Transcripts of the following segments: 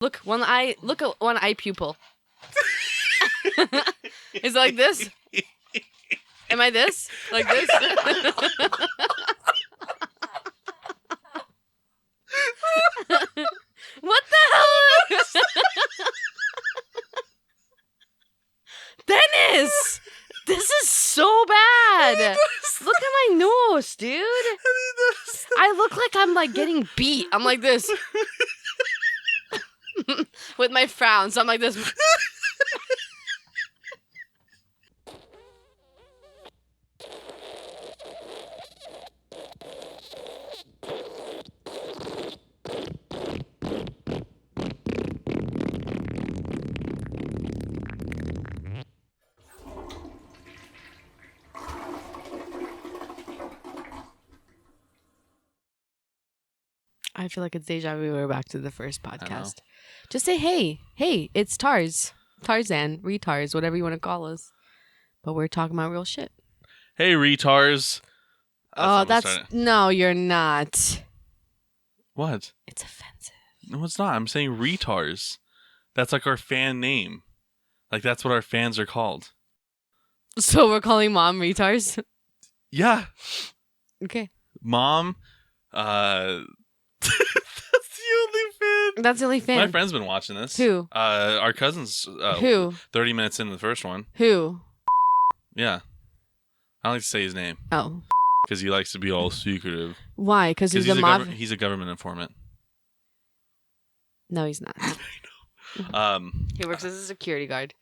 Look, one eye. Look at one eye pupil. Is it like this? Am I this? Like this? What the hell? Dennis! This is so bad. Look at my nose, dude. I look like I'm like getting beat. I'm like this. With my frown, so I'm like this. I feel like it's deja vu. We're back to the first podcast. Just say, hey, it's Tarzan, retards, whatever you want to call us. But we're talking about real shit. Hey, retards. No, you're not. What? It's offensive. No, it's not. I'm saying retards. That's like our fan name. Like, that's what our fans are called. So we're calling mom retards? Yeah. Okay. Mom, that's the only fan. My friend's been watching this. Who? Our cousin's. Who? 30 minutes into the first one. Who? Yeah. I don't like to say his name. Oh. Because he likes to be all secretive. Why? Because he's a government informant. No, he's not. I know. He works as a security guard.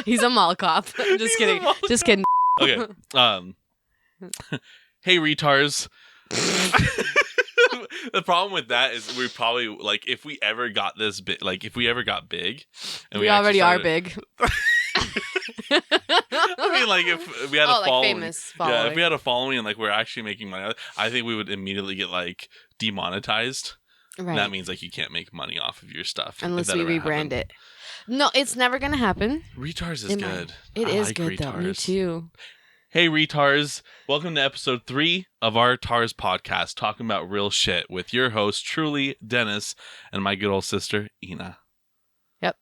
He's a mall cop. Just kidding. Just kidding. Okay. Hey, retards. The problem with that is we probably, like, if we ever got this big, like, if we ever got big. And we already are big. I mean, like, if we had a following. Famous following. Yeah, if we had a following and, like, we're actually making money, I think we would immediately get, like, demonetized. Right. That means, like, you can't make money off of your stuff. Unless we rebrand it. No, it's never going to happen. Retards is good. It is like good, retards. Though. Me too. Hey, retards. Welcome to episode 3 of our TARS podcast, talking about real shit with your host, truly, Dennis, and my good old sister, Ina. Yep.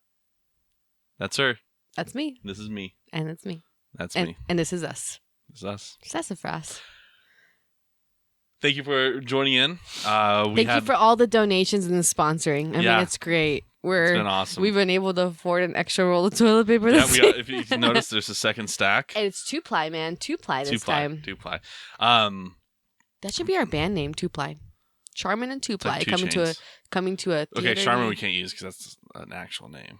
That's her. That's me. This is me. And that's me. That's me. And this is us. This is us. Sassafras. Thank you for joining in. Thank you for all the donations and the sponsoring. I mean, it's great. It's been awesome. We've been able to afford an extra roll of toilet paper. If you notice, there's a second stack. And it's 2-ply, man. 2-ply this time. 2-ply. That should be our band name, 2-ply. Charmin and 2-ply like coming to a theater. Okay, Charmin we can't use because that's an actual name.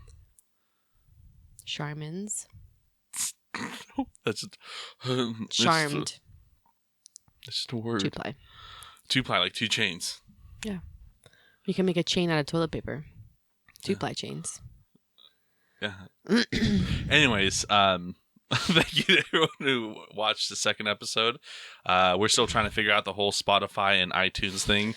Charmins. That's just, Charmed. It's just a word. 2-ply. 2-ply, like 2 chains. Yeah. You can make a chain out of toilet paper. 2-ply chains. Yeah. Anyways, thank you to everyone who watched the second episode. We're still trying to figure out the whole Spotify and iTunes thing.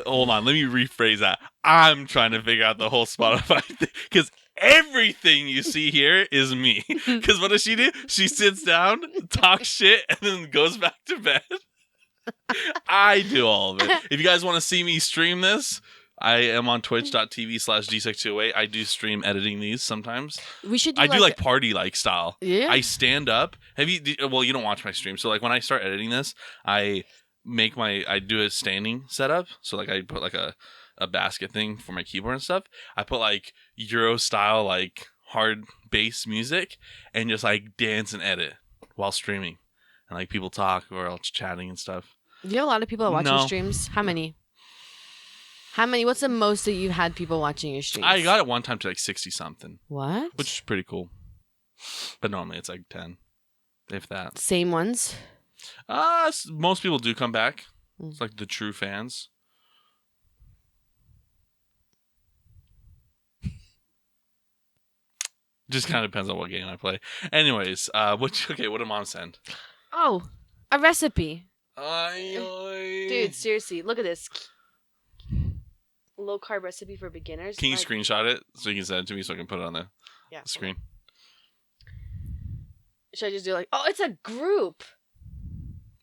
Hold on, let me rephrase that. I'm trying to figure out the whole Spotify thing because everything you see here is me. Because what does she do? She sits down, talks shit, and then goes back to bed. I do all of it. If you guys want to see me stream this, I am on twitch.tv/gsec208. I do stream editing these sometimes. We should. I do like party like style. Yeah. I stand up. Well, you don't watch my stream, so like when I start editing this, I do a standing setup. So like I put like a basket thing for my keyboard and stuff. I put like Euro style like hard bass music and just like dance and edit while streaming, and like people talk or else chatting and stuff. You know a lot of people that watch your streams. How many? What's the most that you've had people watching your streams? I got it one time to like 60 something. What? Which is pretty cool. But normally it's like 10, if that. Same ones? Most people do come back. It's like the true fans. Just kind of depends on what game I play. Anyways, what did Mom send? Oh, a recipe. Oy. Dude, seriously, look at this. Low carb recipe for beginners. Can you screenshot it so you can send it to me so I can put it on the screen? Should I just do like, oh, it's a group.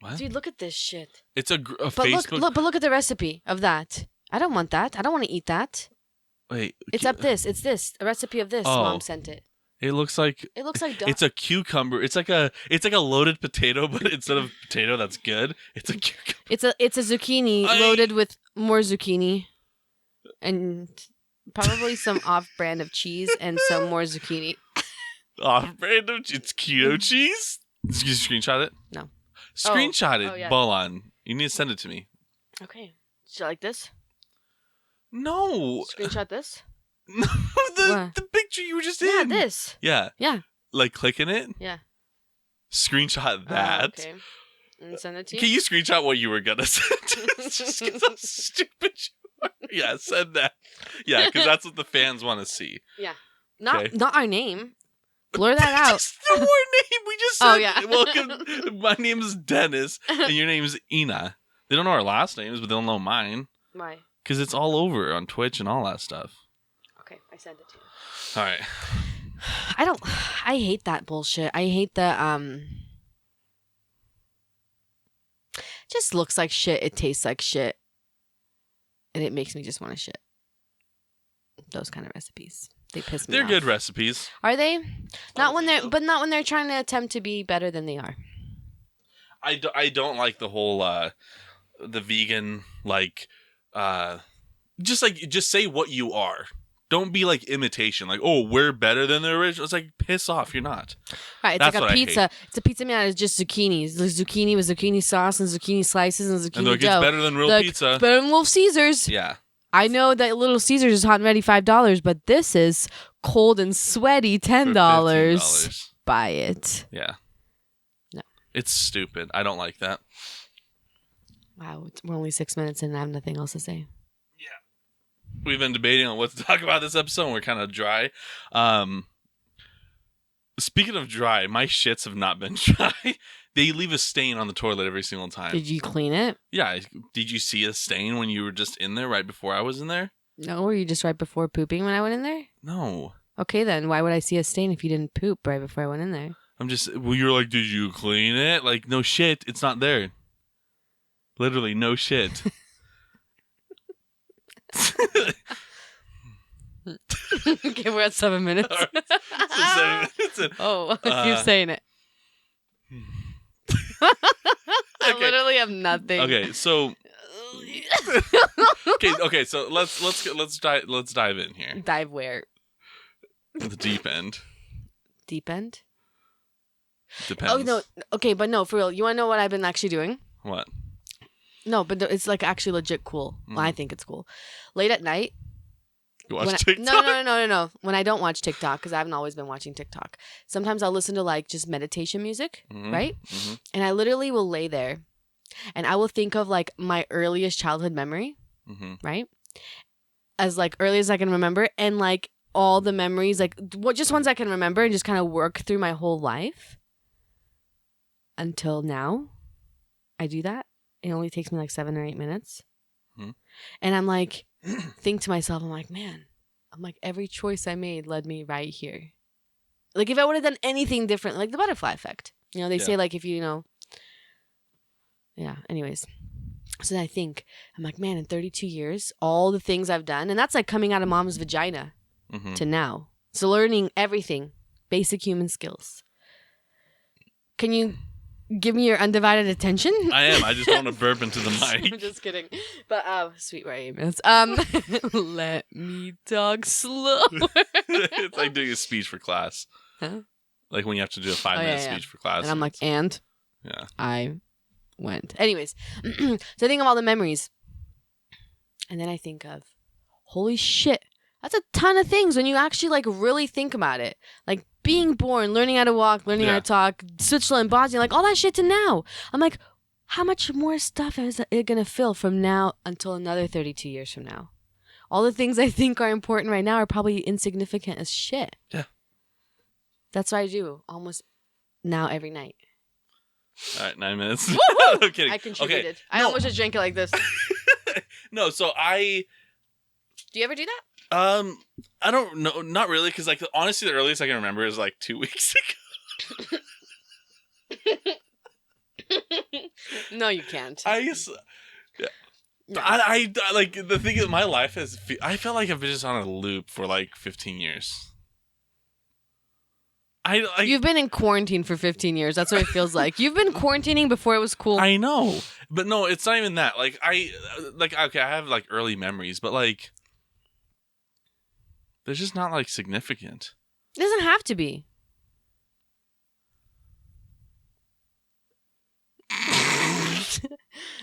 What? Dude, look at this shit. It's a Facebook. But look at the recipe of that. I don't want that. I don't want to eat that. Wait. It's up this. It's this. A recipe of this. Oh. Mom sent it. It looks like it's a cucumber. It's like a loaded potato, but instead of potato that's good, it's a cucumber. It's a zucchini loaded with more zucchini, and probably some off-brand of cheese and some more zucchini. Off-brand of it's keto cheese. Did you screenshot it? No. Screenshot it. Yeah. Bolon. You need to send it to me. Okay. Should I like this? No. Screenshot this. No, the picture you were just in. Yeah, this. Yeah. Yeah. Like clicking it? Yeah. Screenshot that. Okay. And send it to you? Can you screenshot what you were going to send? Just because how stupid you are. Yeah, send that. Yeah, because that's what the fans want to see. Yeah. Not our name. Blur that out. Just the more name. We just said, Oh, yeah. welcome. My name is Dennis, and your name is Ina. They don't know our last names, but they'll know mine. Why? Because it's all over on Twitch and all that stuff. Okay, I sent it to you. All right. I hate that bullshit. I hate the just looks like shit, it tastes like shit. And it makes me just want to shit. Those kind of recipes. They piss me off. They're good recipes. Are they? Not when they're trying to attempt to be better than they are. I don't like the whole the vegan just say what you are. Don't be like imitation. Like, oh, we're better than the original. It's like, piss off. You're not. Right. It's like a pizza. It's a pizza made out of just zucchinis. The zucchini with zucchini sauce and zucchini slices and zucchini and dough. It's better than real pizza. Better than Little Caesars. Yeah. I know that Little Caesars is hot and ready $5, but this is cold and sweaty $10. Buy it. Yeah. No. It's stupid. I don't like that. Wow. We're only 6 minutes in and I have nothing else to say. We've been debating on what to talk about this episode, and we're kind of dry. Speaking of dry, my shits have not been dry. They leave a stain on the toilet every single time. Did you clean it? Yeah. Did you see a stain when you were just in there right before I was in there? No, were you just right before pooping when I went in there? No. Okay, then why would I see a stain if you didn't poop right before I went in there? You're like, did you clean it? Like, no shit, it's not there. Literally, no shit. Okay, we're at 7 minutes. Right. So 7 minutes in. Oh, keep saying it. I literally have nothing. Okay, so okay, so let's dive in here. Dive where? The deep end. Deep end? Depends. Oh no. Okay, but no, for real. You want to know what I've been actually doing? What? No, but it's like actually legit cool. Well, I think it's cool. Late at night. You watch TikTok? No. When I don't watch TikTok, because I haven't always been watching TikTok. Sometimes I'll listen to like just meditation music, right? Mm-hmm. And I literally will lay there, and I will think of like my earliest childhood memory, right? As like early as I can remember, and like all the memories, like just ones I can remember, and just kind of work through my whole life. Until now, I do that. It only takes me like 7 or 8 minutes. And I'm like, think to myself, I'm like, man, every choice I made led me right here. Like if I would have done anything different, like the butterfly effect, they say like if anyways. So then I think, I'm like, man, in 32 years, all the things I've done, and that's like coming out of mom's vagina to now. So learning everything, basic human skills. Can you give me your undivided attention? I am. I just don't want to burp into the mic. I'm just kidding. But sweet right, miss. Let me talk slow. It's like doing a speech for class. Huh? Like when you have to do a 5-minute speech for class. And I'm like, and yeah, I went. Anyways, so I think of all the memories, and then I think of, holy shit, that's a ton of things when you actually like really think about it. Like being born, learning how to walk, learning how to talk, Switzerland, Bosnia, like all that shit to now. I'm like, how much more stuff is it going to fill from now until another 32 years from now? All the things I think are important right now are probably insignificant as shit. Yeah. That's what I do almost now every night. All right, 9 minutes. I'm kidding. I contributed. Okay. I almost just drank it like this. No, so I... Do you ever do that? I don't know. Not really, because like honestly, the earliest I can remember is like 2 weeks ago. No, you can't. I guess. Yeah. No. I like the thing is my life is. I felt like I've been just on a loop for like 15 years. You've been in quarantine for 15 years. That's what it feels like. You've been quarantining before it was cool. I know, but no, it's not even that. Like okay, I have like early memories, but like, they're just not like significant. It doesn't have to be.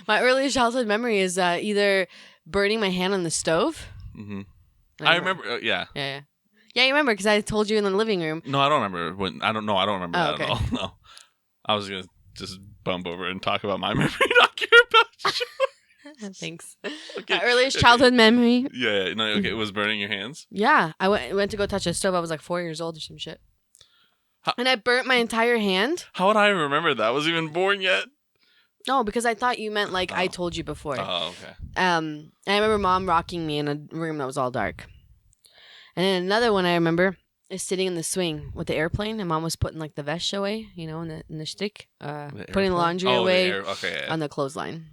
My earliest childhood memory is either burning my hand on the stove. Mm-hmm. I remember. Yeah. Yeah, you remember because I told you in the living room. No, I don't remember when. I don't know. I don't remember that okay. at all. No, I was gonna just bump over and talk about my memory, not care about yours. Thanks. Okay. My earliest childhood memory. Yeah. No. Okay. It was burning your hands. Yeah, I went to go touch a stove. I was like 4 years old or some shit, and I burnt my entire hand. How would I remember that? I wasn't even born yet. No, because I thought you meant like I told you before. Oh, okay. And I remember Mom rocking me in a room that was all dark. And then another one I remember is sitting in the swing with the airplane, and Mom was putting like the vest away, in the stick, putting the laundry away on the clothesline.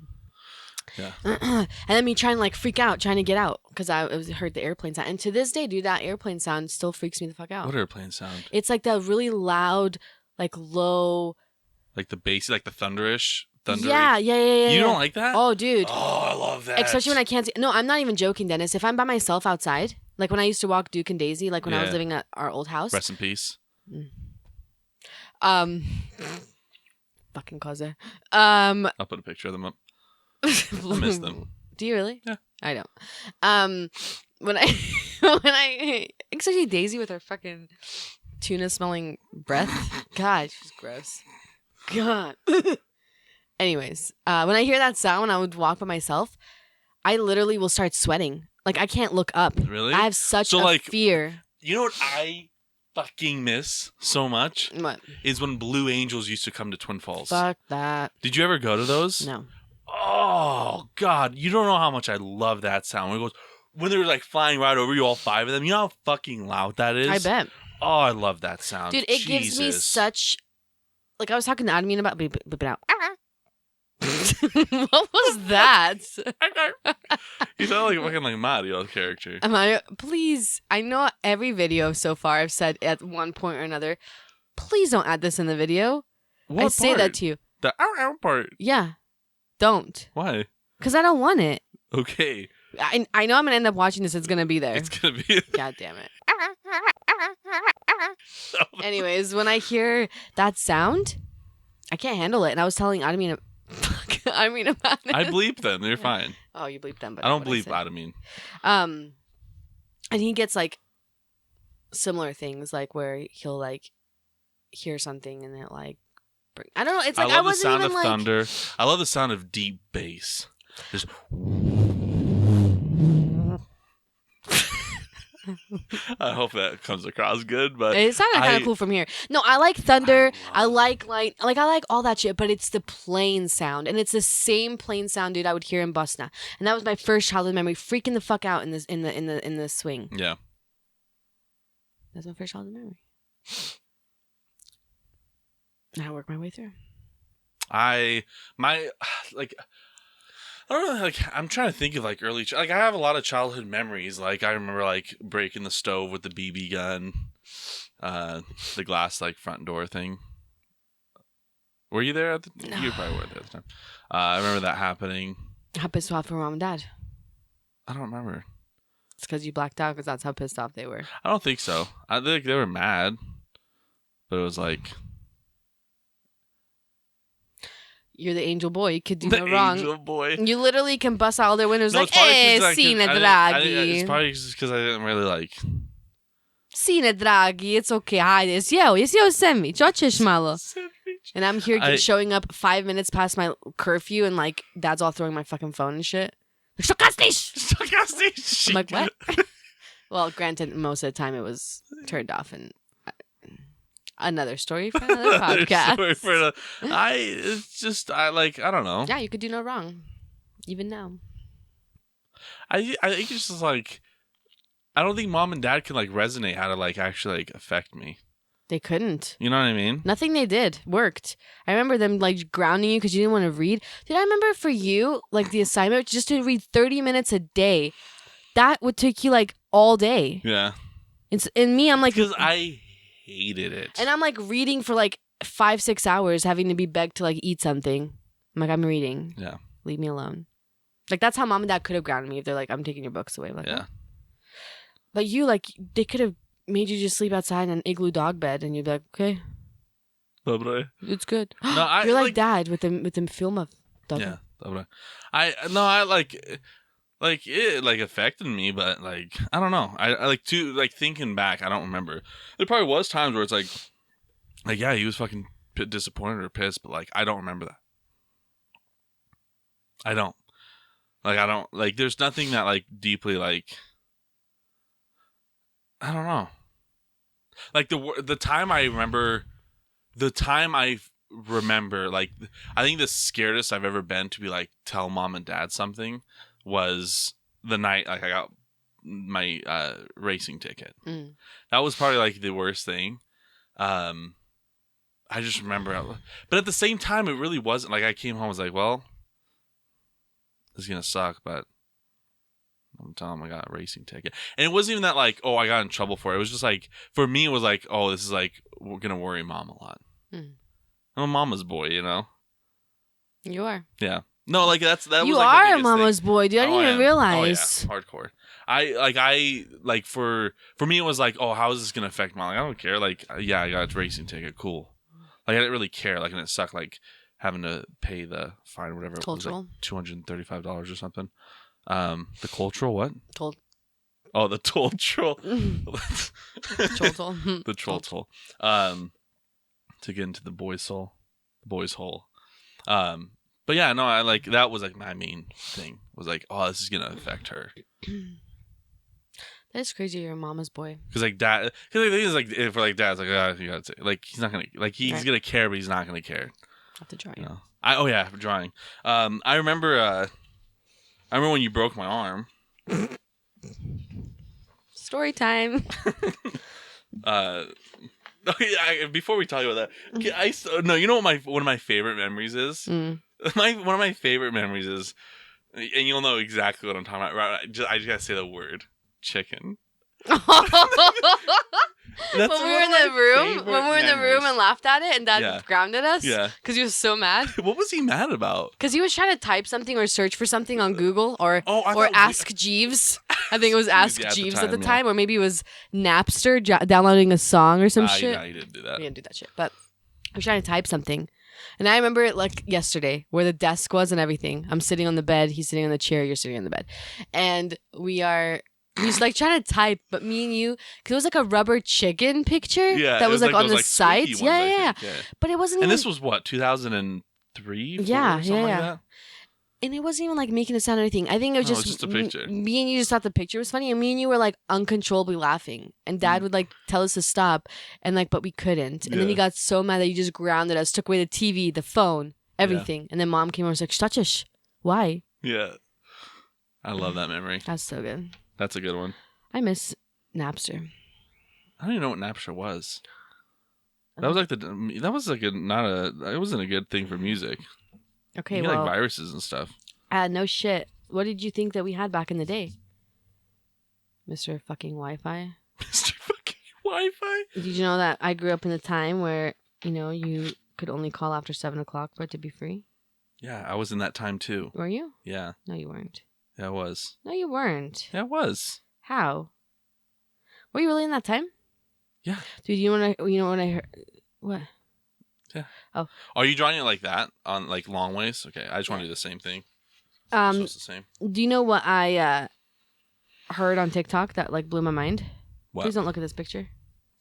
Yeah. And then me trying to like freak out, trying to get out because I heard the airplane sound. And to this day, dude, that airplane sound still freaks me the fuck out. What airplane sound? It's like that really loud, like low, like the bassy, like the thunderish. Yeah. You don't like that? Oh, dude. Oh, I love that. Especially when I can't see. No, I'm not even joking, Dennis. If I'm by myself outside, like when I used to walk Duke and Daisy, like when I was living at our old house. Rest in peace. Fucking cause there. I'll put a picture of them up. I miss them. Do you really? Yeah. I don't. When I especially Daisy with her fucking tuna smelling breath. God, she's gross. God. Anyways, when I hear that sound when I would walk by myself, I literally will start sweating. Like I can't look up. Really? I have such a fear. You know what I fucking miss so much? What? Is when Blue Angels used to come to Twin Falls. Fuck that. Did you ever go to those? No. Oh God, you don't know how much I love that sound. When they were like flying right over you, all five of them. You know how fucking loud that is? I bet. Oh, I love that sound. Dude, it gives me such. Like I was talking to Admin about beep it out. What was that? You sound like a fucking like Mario character. Please, I know every video so far I've said at one point or another, please don't add this in the video. What I part? say that to you. The ow part. Yeah. Don't. Why? Because I don't want it. Okay. I know I'm going to end up watching this. It's going to be there. It's going to be. God damn it. Anyways, when I hear that sound, I can't handle it. And I was telling Admin about it. I bleep them. They're fine. Oh, you bleep them. But I don't bleep Admin. And he gets like similar things, like where he'll like hear something and it like I don't know. It's like I wasn't even the sound of thunder. I love the sound of deep bass. Just. I hope that comes across good, but it sounded kind of cool from here. No, I like thunder. I like all that shit, but it's the plane sound, and it's the same plane sound, dude. I would hear in Bosnia, and that was my first childhood memory. Freaking the fuck out in the swing. Yeah, that's my first childhood memory. I work my way through. I don't know, like, I'm trying to think of, like, early... Like, I have a lot of childhood memories. Like, I remember, like, breaking the stove with the BB gun. The glass, like, front door thing. Were you there at the... No. You probably weren't there at the time. I remember that happening. How pissed off were Mom and Dad? I don't remember. It's because you blacked out, because that's how pissed off they were. I don't think so. I think they were mad. But it was, like... You're the angel boy. You could do no wrong. The angel boy. You literally can bust out all their windows like, Sine dragi. It's probably just because I didn't really like... Sine dragi, it's okay. Hajde, jesi sandwich, hoćeš malo. And I'm here showing up 5 minutes past my curfew and like, Dad's all throwing my fucking phone and shit. Što kasniš? I'm like, what? Well, granted, most of the time it was turned off and... Another story for another podcast. I don't know. Yeah, you could do no wrong. Even now. I think it's just like, I don't think Mom and Dad can like resonate how to like actually like affect me. They couldn't. You know what I mean? Nothing they did worked. I remember them like grounding you because you didn't want to read. Did I remember for you, like the assignment just to read 30 minutes a day? That would take you like all day. Yeah. And me, I'm like, because I hated it. And I'm like reading for like 5-6 hours, having to be begged to like eat something. I'm like, I'm reading. Yeah. Leave me alone. Like that's how mom and dad could have grounded me if they're like, I'm taking your books away. I'm like, yeah. oh. But you like they could have made you just sleep outside in an igloo dog bed, and you'd be like, okay, it's good. No, you're like dad with them film of dog. Yeah, I like it like affected me, but like I don't know. I like to like thinking back, I don't remember. There probably was times where it's like yeah, he was fucking disappointed or pissed, but like I don't remember that. I don't like. There's nothing that like deeply like. I don't know. Like the time I remember, like I think the scariest I've ever been to be like tell mom and dad something was the night like I got my racing ticket. That was probably like the worst thing. I just remember, but at the same time, it really wasn't like I came home. I was like, well, this is gonna suck, but I'm telling him I got a racing ticket. And it wasn't even that like, oh, I got in trouble for it. It was just like, for me, it was like, oh, this is like, we're going to worry mom a lot. I'm a mama's boy, you know? You are. Yeah. No, like that you was like are a mama's boy, dude. I didn't even realize. Oh, yeah. Hardcore. I for me, it was like, oh, how is this going to affect mom? Like, I don't care. Like, yeah, I got a racing ticket. Cool. Like, I didn't really care. Like, and it sucked, like, having to pay the fine or whatever. Cultural. It was like $235 or something. The cultural what? Oh, the toll troll. Troll toll. The troll toll. To get into the boys' hole. But yeah, no, I like that was like my main thing. Was like, oh, this is gonna affect her. That is crazy. You're a mama's boy. Because like dad, because the thing is like if we're like dad's like, you gotta say, like he's not gonna like he's gonna care, but he's not gonna care. I have to draw you. No. For drawing. I remember when you broke my arm. Story time. Before we talk about that, no, you know what one of my favorite memories is? One of my favorite memories is, and you'll know exactly what I'm talking about. Right? I just gotta say the word chicken. When we were in the room and laughed at it, and Dad grounded us. Yeah, because he was so mad. What was he mad about? Because he was trying to type something or search for something on Google or Ask Jeeves. I think it was Ask Jeeves at the time, or maybe it was Napster downloading a song or some shit. No, he didn't do that. We didn't do that shit. But I was trying to type something, and I remember it like yesterday, where the desk was and everything. I'm sitting on the bed, he's sitting on the chair, you're sitting on the bed, and he's like trying to type, but me and you, because it was like a rubber chicken picture that was like on the sides. Yeah. But it wasn't. And this was what 2003. Yeah. Like that? And it wasn't even like making a sound or anything. I think it was just a picture. Me and you just thought the picture was funny, and me and you were like uncontrollably laughing. And Dad would like tell us to stop, and like, but we couldn't. And then he got so mad that he just grounded us, took away the TV, the phone, everything. And then Mom came over and was like, "Shtachish, why?" Yeah. I love that memory. That's so good. That's a good one. I miss Napster. I don't even know what Napster was. That was like it wasn't a good thing for music. Okay, like viruses and stuff. No shit. What did you think that we had back in the day? Mr. fucking Wi-Fi? Mr. fucking Wi-Fi? Did you know that I grew up in a time where, you could only call after 7 o'clock for it to be free? Yeah, I was in that time too. Were you? Yeah. No, you weren't. Yeah, I was. No, you weren't. Yeah, I was. How? Were you really in that time? Yeah. Dude, you know what I heard? What? Yeah. Oh. Are you drawing it like that on like long ways? Okay, I just want to do the same thing. So it's the same. Do you know what I heard on TikTok that like blew my mind? What? Please don't look at this picture.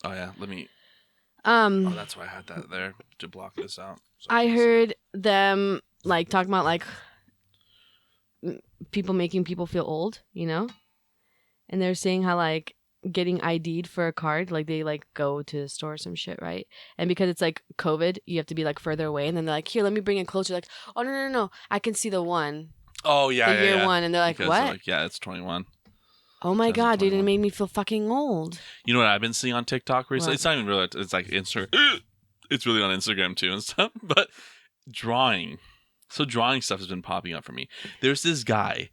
Oh yeah, let me. Oh, that's why I had that there to block this out. So I heard them like talking about like people making people feel old, and they're saying how like getting ID'd for a card, like they like go to the store or some shit, right? And because it's like COVID, you have to be like further away, and then they're like, here, let me bring it closer. Like, oh no, I can see the one. Oh yeah, the year one, and they're like, because what? they're like, yeah, it's 21. Oh my god, dude! It made me feel fucking old. You know what I've been seeing on TikTok recently? What? It's not even really. It's like Instagram. It's really on Instagram too and stuff. But drawing. So drawing stuff has been popping up for me. There's this guy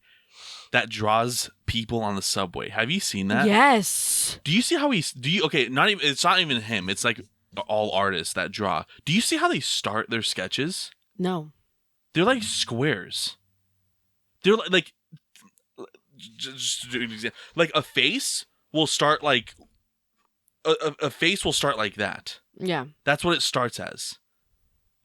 that draws people on the subway. Have you seen that? Yes. Do you see how he's? Do you? Okay, not even. It's not even him. It's like all artists that draw. Do you see how they start their sketches? No. They're like squares. They're like just to do an example. Like a face will start like a face will start like that. Yeah. That's what it starts as.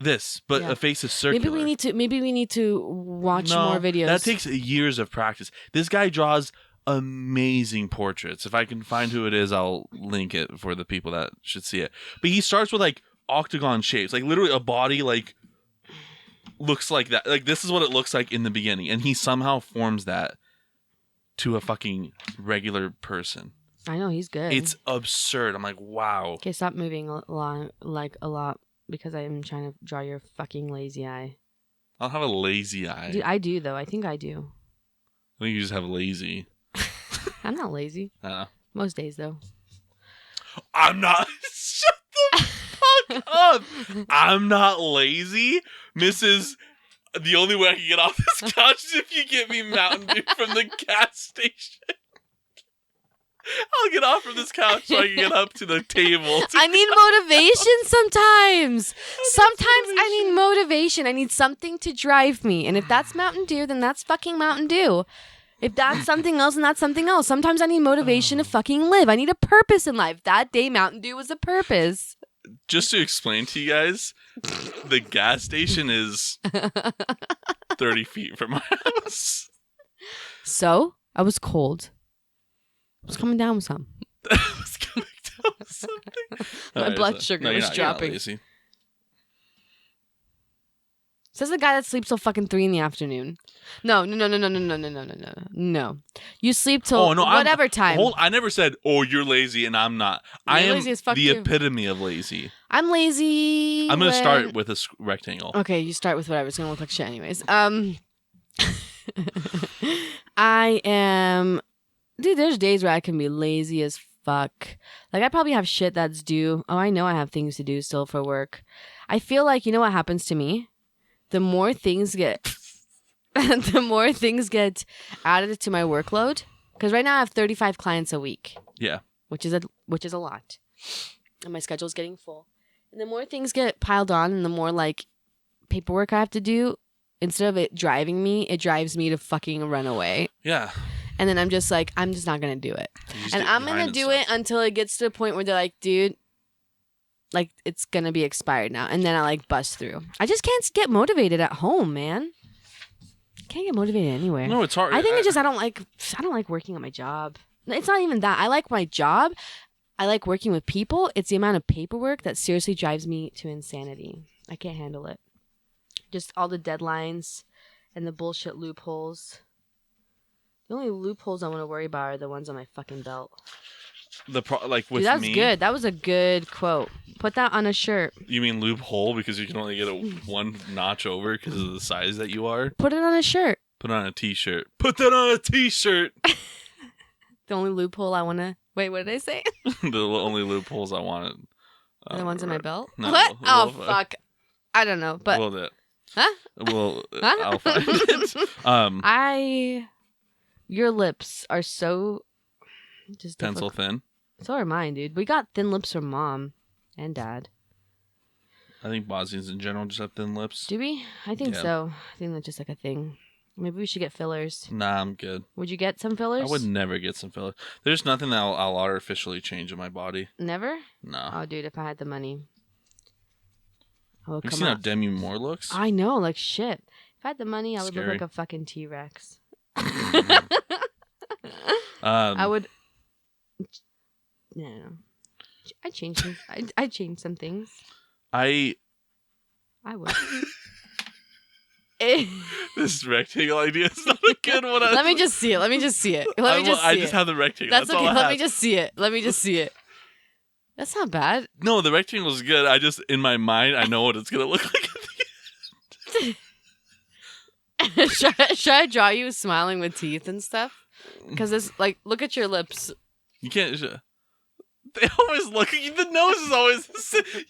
This, but a face is circular. Maybe we need to watch more videos. That takes years of practice. This guy draws amazing portraits. If I can find who it is, I'll link it for the people that should see it. But he starts with like octagon shapes, like literally a body like looks like that. Like this is what it looks like in the beginning, and he somehow forms that to a fucking regular person. I know, he's good. It's absurd. I'm like, wow. Okay, stop moving a lot because I'm trying to draw your fucking lazy eye. I don't have a lazy eye. Dude, I do though. I think I do. I think you just have lazy. I'm not lazy. Most days though. I'm not. Shut the fuck up. I'm not lazy, Mrs. The only way I can get off this couch is if you get me Mountain Dew from the gas station. I'll get off from this couch so I can get up to the table. I need motivation sometimes. Sometimes I need motivation. I need something to drive me. And if that's Mountain Dew, then that's fucking Mountain Dew. If that's something else, then that's something else. Sometimes I need motivation to fucking live. I need a purpose in life. That day, Mountain Dew was a purpose. Just to explain to you guys, the gas station is 30 feet from my house. So, I was cold. I was coming down with something. My blood sugar was dropping. Says the guy that sleeps till fucking 3 p.m. No. You sleep till whatever time. I never said, oh, you're lazy and I'm not. I am the epitome of lazy. I'm lazy. I'm going to start with a rectangle. Okay, you start with whatever. It's going to look like shit anyways. I am... Dude, there's days where I can be lazy as fuck. Like, I probably have shit that's due. Oh, I know I have things to do still for work. I feel like, you know what happens to me? The more things get added to my workload, because right now I have 35 clients a week. Yeah. Which is a lot. And my schedule's getting full. And the more things get piled on and the more like paperwork I have to do, instead of it driving me, it drives me to fucking run away. Yeah. And then I'm just like, I'm just not going to do it. And I'm going to do it until it gets to the point where they're like, dude, like, it's going to be expired now. And then I, like, bust through. I just can't get motivated at home, man. Can't get motivated anywhere. No, it's hard. I think it's just I don't like working at my job. It's not even that. I like my job. I like working with people. It's the amount of paperwork that seriously drives me to insanity. I can't handle it. Just all the deadlines and the bullshit loopholes. The only loopholes I want to worry about are the ones on my fucking belt. Dude, that's me. Good. That was a good quote. Put that on a shirt. You mean loophole because you can only get one notch over because of the size that you are? Put it on a shirt. Put it on a t-shirt. Put that on a t-shirt. The only loophole I want to... Wait, what did I say? The only loopholes I wanted. The ones in my belt? No, what? Oh, fuck. I don't know, but... Well, that. Huh? Well, I'll find it. Your lips are so... just pencil thin. So are mine, dude. We got thin lips from mom and dad. I think Bosnians in general just have thin lips. Do we? I think so. I think that's just like a thing. Maybe we should get fillers. Nah, I'm good. Would you get some fillers? I would never get some fillers. There's nothing that I'll artificially change in my body. Never? No. Oh, dude, if I had the money. You seen how Demi Moore looks? I know, like shit. If I had the money, I would look like a fucking T-Rex. I would... No. I changed some. I changed some things. I would. This rectangle idea is not a good one. Let me just see it. I just have the rectangle. That's okay. Let me just see it. That's not bad. No, the rectangle is good. I just, in my mind, I know what it's gonna look like at the end. Should I draw you smiling with teeth and stuff? Because it's like, look at your lips. You can't. They always look. The nose is always.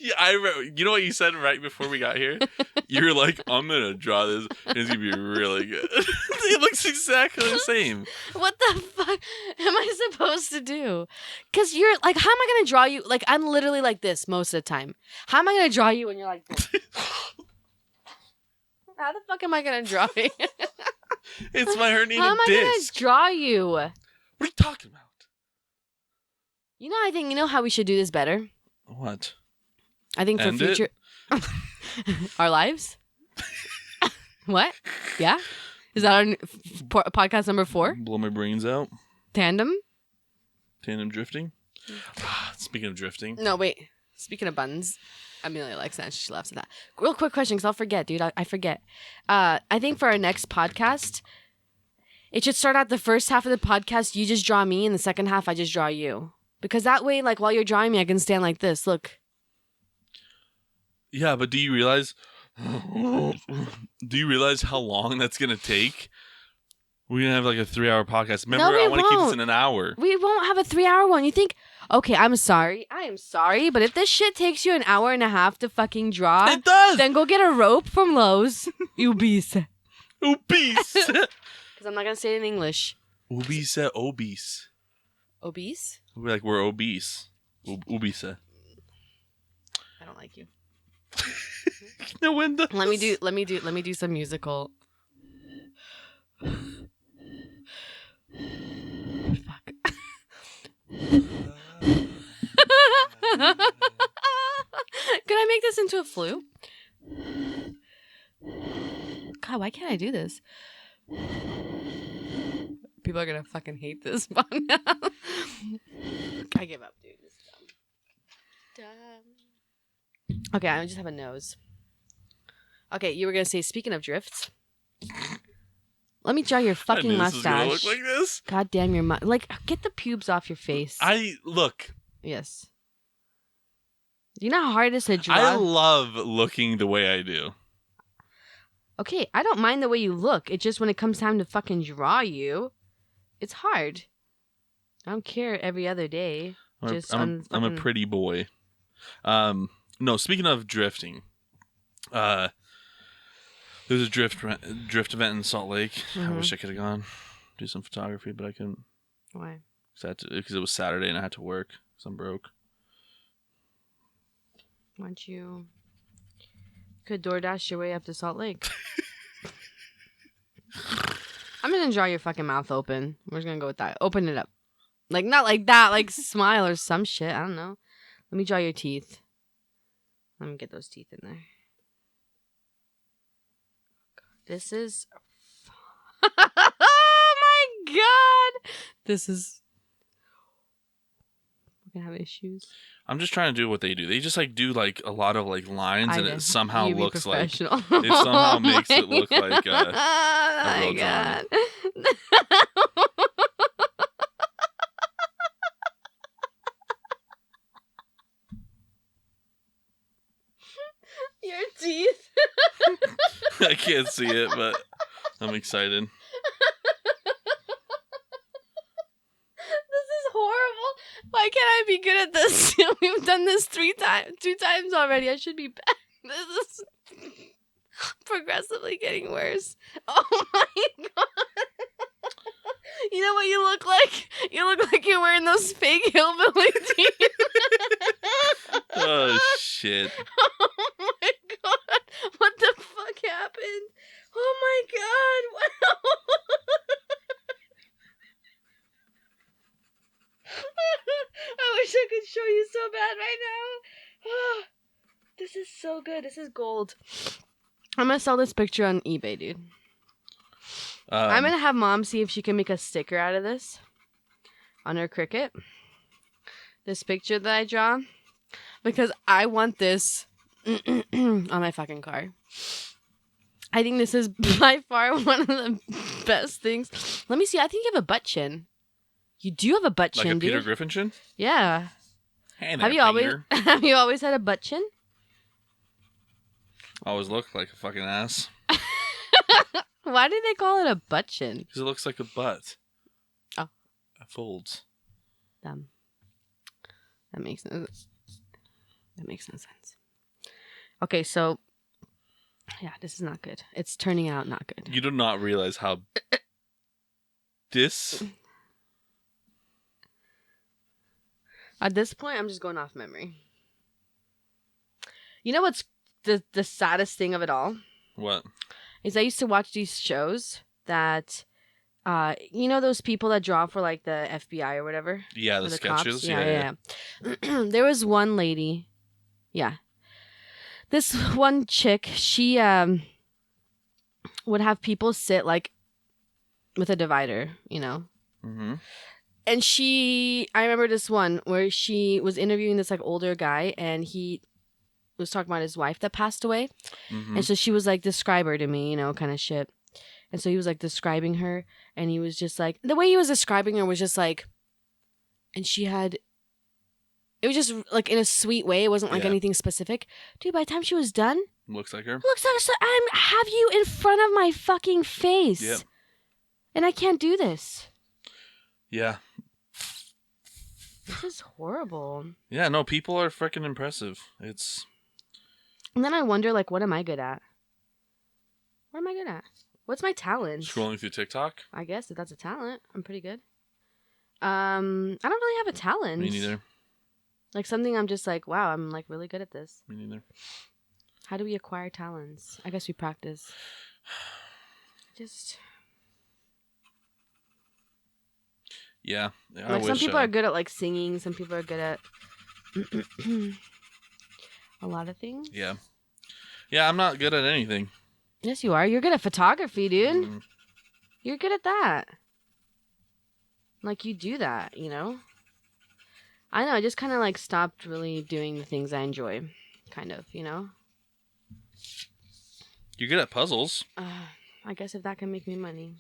Yeah, you know what you said right before we got here. You were like, "I'm gonna draw this. And it's gonna be really good." It looks exactly the same. What the fuck am I supposed to do? Because you're like, how am I gonna draw you? Like, I'm literally like this most of the time. How am I gonna draw you when you're like this? How the fuck am I gonna draw you? It's my herniated disc. How am I gonna draw you? What are you talking about? You know, I think, you know how we should do this better? What? I think for End future... Our lives? What? Yeah? Is that our podcast number 4? Blow my brains out. Tandem drifting? Speaking of drifting. No, wait. Speaking of buttons, Amelia likes that. She laughs at that. Real quick question, because I'll forget, dude. I forget. I think for our next podcast, it should start out the first half of the podcast, you just draw me, and the second half, I just draw you. Because that way, like, while you're drawing me, I can stand like this. Look. Yeah, but do you realize how long that's going to take? We're going to have like a 3-hour podcast. Remember, I want to keep this in an hour. We won't have a 3-hour one. You think, okay, I am sorry, but if this shit takes you an hour and a half to fucking draw, it does. Then go get a rope from Lowe's. Obese. Obese. Because I'm not going to say it in English. Obese. Obese? We're obese. Obese. I don't like you. No windows. Let me do some musical. Fuck. Could I make this into a flute? God, why can't I do this? People are gonna fucking hate this by now. I give up, dude. It's dumb. Okay, I just have a nose. Okay, you were gonna say, speaking of drifts, let me draw your fucking mustache. Look like this. God damn your like, get the pubes off your face. Look. Yes. Do you know how hard it is to draw? I love looking the way I do. Okay, I don't mind the way you look. It's just when it comes time to fucking draw you, it's hard. I don't care every other day. I'm a pretty boy. No, speaking of drifting, there's a drift event in Salt Lake. Mm-hmm. I wish I could have gone, do some photography, but I couldn't. Why? Because it was Saturday and I had to work because I'm broke. Why don't you could DoorDash your way up to Salt Lake? I'm gonna draw your fucking mouth open. We're just gonna go with that. Open it up. Like, not like that, like smile or some shit. I don't know. Let me draw your teeth. Let me get those teeth in there. This is... Oh my god! This is... We're gonna have issues. I'm just trying to do what they do. They just like do like a lot of like lines, and it somehow looks like it somehow makes it look like oh my god. Your teeth. I can't see it, but I'm excited. This is horrible. Why can't I be good at this? We've done this 2 times already. I should be back. This is progressively getting worse. Oh my god. You know what you look like? You look like you're wearing those fake hillbilly teeth. Oh shit. Oh my god. What the fuck happened? Oh my god. What? I wish I could show you so bad right now. Oh, this is so good. This is gold. I'm gonna sell this picture on eBay, dude. I'm gonna have Mom see if she can make a sticker out of this on her Cricut. This picture that I draw, because I want this on my fucking car. I think this is by far one of the best things. Let me see. I think you have a butt chin. You do have a butt chin, like a dude. Peter Griffin chin? Yeah. Hey there, have you always had a butt chin? Always looked like a fucking ass. Why did they call it a butt chin? Because it looks like a butt. folds. Dumb. That makes no sense. Okay, so yeah, this is not good. It's turning out not good. You do not realize how this. At this point, I'm just going off memory. You know what's the saddest thing of it all? What? Is I used to watch these shows that, you know, those people that draw for like the FBI or whatever. Yeah, the sketches. Cops? Yeah. There was one lady. Yeah. This one chick, she would have people sit like with a divider, you know. Mm-hmm. And I remember this one where she was interviewing this like older guy, and he was talking about his wife that passed away. Mm-hmm. And so she was like, describe her to me, you know, kind of shit. And so he was like describing her, and he was just like, the way he was describing her was just like, and she had, it was just like in a sweet way. It wasn't like anything specific. Dude, by the time she was done, looks like her. I have you in front of my fucking face. Yep. And I can't do this. Yeah. This is horrible. Yeah, no, people are freaking impressive. And then I wonder, like, what am I good at? What am I good at? What's my talent? Scrolling through TikTok? I guess if that's a talent, I'm pretty good. I don't really have a talent. Me neither. Like something I'm just like, wow, I'm like really good at this. Me neither. How do we acquire talents? I guess we practice. Yeah. Like some people are good at like singing. Some people are good at a lot of things. Yeah. Yeah, I'm not good at anything. Yes, you are. You're good at photography, dude. You're good at that. Like you do that, you know? I know. I just kind of like stopped really doing the things I enjoy. Kind of, you know? You're good at puzzles. I guess if that can make me money.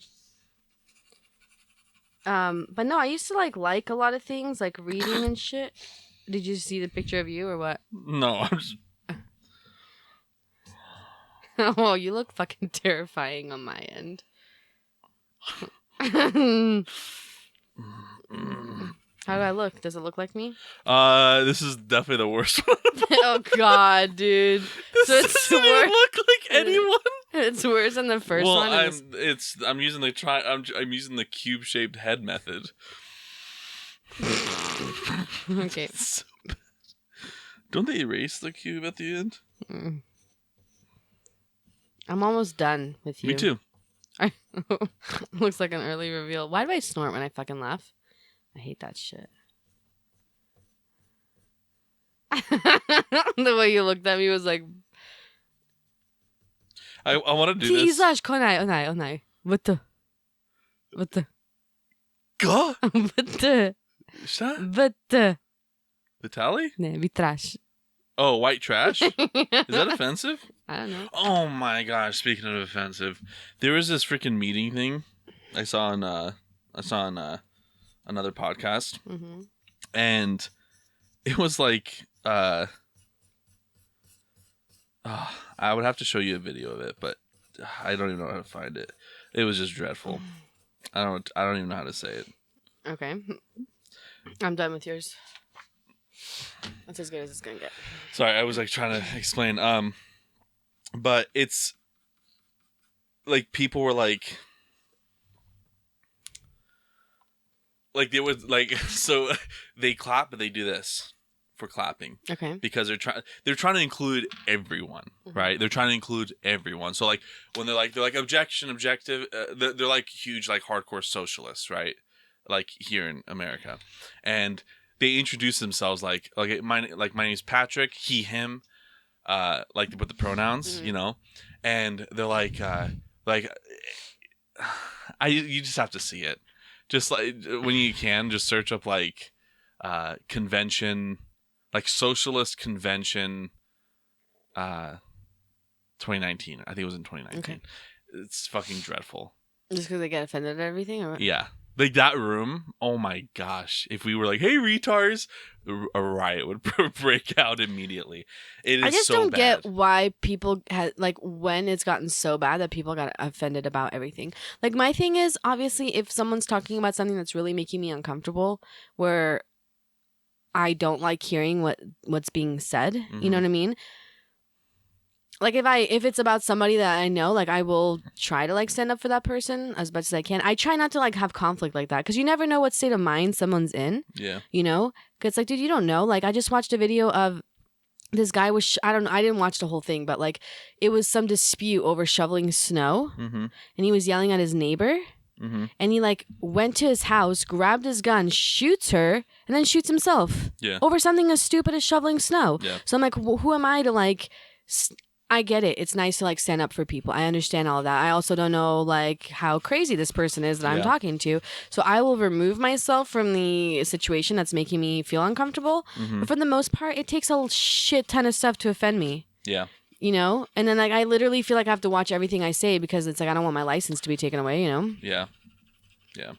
But no, I used to like a lot of things, like reading and shit. Did you see the picture of you or what? No, I'm just... Oh, you look fucking terrifying on my end. How do I look? Does it look like me? This is definitely the worst one. Oh God, dude. This doesn't even look like anyone. It's worse than the first one. I'm using I'm using the cube shaped head method. Okay. Don't they erase the cube at the end? I'm almost done with you. Me too. Looks like an early reveal. Why do I snort when I fucking laugh? I hate that shit. The way you looked at me was like... I want to do this. Onai. What the? God. What the? Vitaly? Ne, vitrash. Oh, white trash? Is that offensive? I don't know. Oh my gosh! Speaking of offensive, there was this freaking meeting thing I saw on another podcast, and it was like I would have to show you a video of it, but I don't even know how to find it. It was just dreadful. I don't even know how to say it. Okay, I'm done with yours. That's as good as it's gonna get. Sorry, I was like trying to explain. But it's like people were like they would like so they clap, but they do this for clapping. Okay. Because they're trying to include everyone, right? They're trying to include everyone. So like when they're like objective, they're like huge like hardcore socialists, right? Like here in America, and they introduce themselves like my name is Patrick, he, him, like with the pronouns, you know, and they're like you just have to see it, just like when you can just search up like convention, like socialist convention, 2019. I think it was in 2019. Okay. It's fucking dreadful. Just because they get offended at everything, or what? Yeah. Like that room, oh my gosh. If we were like, hey, retards, a riot would break out immediately. It is I just so don't bad. get why people had, like, when it's gotten so bad that people got offended about everything. Like, my thing is, obviously, if someone's talking about something that's really making me uncomfortable, where I don't like hearing what's being said, you know what I mean? Like, if it's about somebody that I know, like, I will try to, like, stand up for that person as much as I can. I try not to, like, have conflict like that, because you never know what state of mind someone's in. Yeah. You know? Because, like, dude, you don't know. Like, I just watched a video of this guy was, I don't know, I didn't watch the whole thing, but, like, it was some dispute over shoveling snow. And he was yelling at his neighbor. And he, like, went to his house, grabbed his gun, shoots her, and then shoots himself. Yeah. Over something as stupid as shoveling snow. Yeah. So I'm like, who am I to, like... I get it. It's nice to, like, stand up for people. I understand all of that. I also don't know, like, how crazy this person is that I'm talking to. So I will remove myself from the situation that's making me feel uncomfortable. But for the most part, it takes a shit ton of stuff to offend me. Yeah. You know? And then, like, I literally feel like I have to watch everything I say because it's like I don't want my license to be taken away, you know? Yeah. Yeah.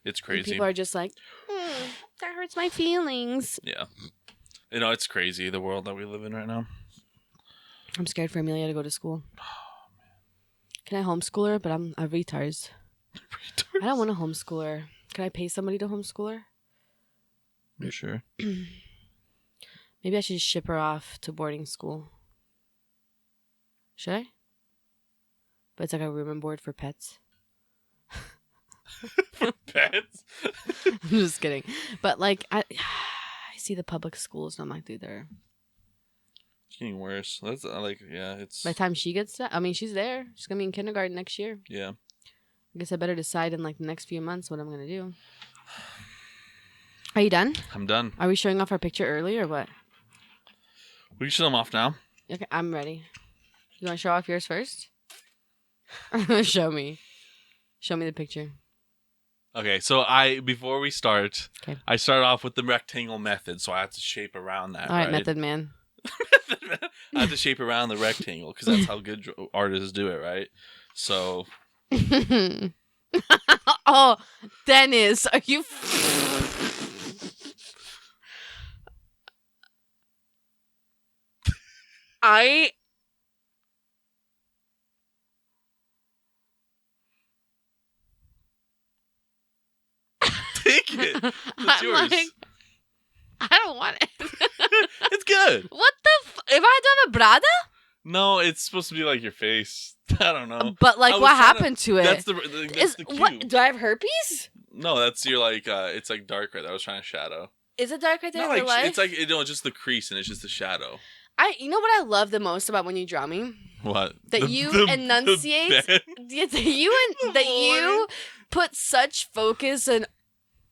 It's crazy. And people are just like, that hurts my feelings. Yeah. You know, it's crazy, the world that we live in right now. I'm scared for Amelia to go to school. Oh, man. Can I homeschool her? But I'm a retard. I don't want to homeschool her. Can I pay somebody to homeschool her? You sure? Maybe I should just ship her off to boarding school. Should I? But it's like a room and board for pets. For pets? I'm just kidding. But, like, I see the public schools and I'm like, dude, they're... It's getting worse. That's like, yeah, it's... By the time she gets that, I mean, she's there. She's going to be in kindergarten next year. Yeah. I guess I better decide in, like, the next few months what I'm going to do. Are you done? I'm done. Are we showing off our picture early or what? We can show them off now. Okay, I'm ready. You want to show off yours first? Show me. Show me the picture. Okay, so before we start, I started off with the rectangle method, so I have to shape around that, All right, method man. I have to shape around the rectangle, because that's how good artists do it, right? So... Oh, Dennis, are you... Take it. It's yours. Like, I don't want it. It's good. What the If I do have a brada? No, it's supposed to be like your face. I don't know. But, like, what happened to it? That's the cue. What, do I have herpes? No, that's your, like, it's, like, dark right there. I was trying to shadow. Is it dark right there No, in real life? it's, like, just the crease, and it's just the shadow. You know what I love the most about when you draw me? What? That you enunciate. That you put such focus on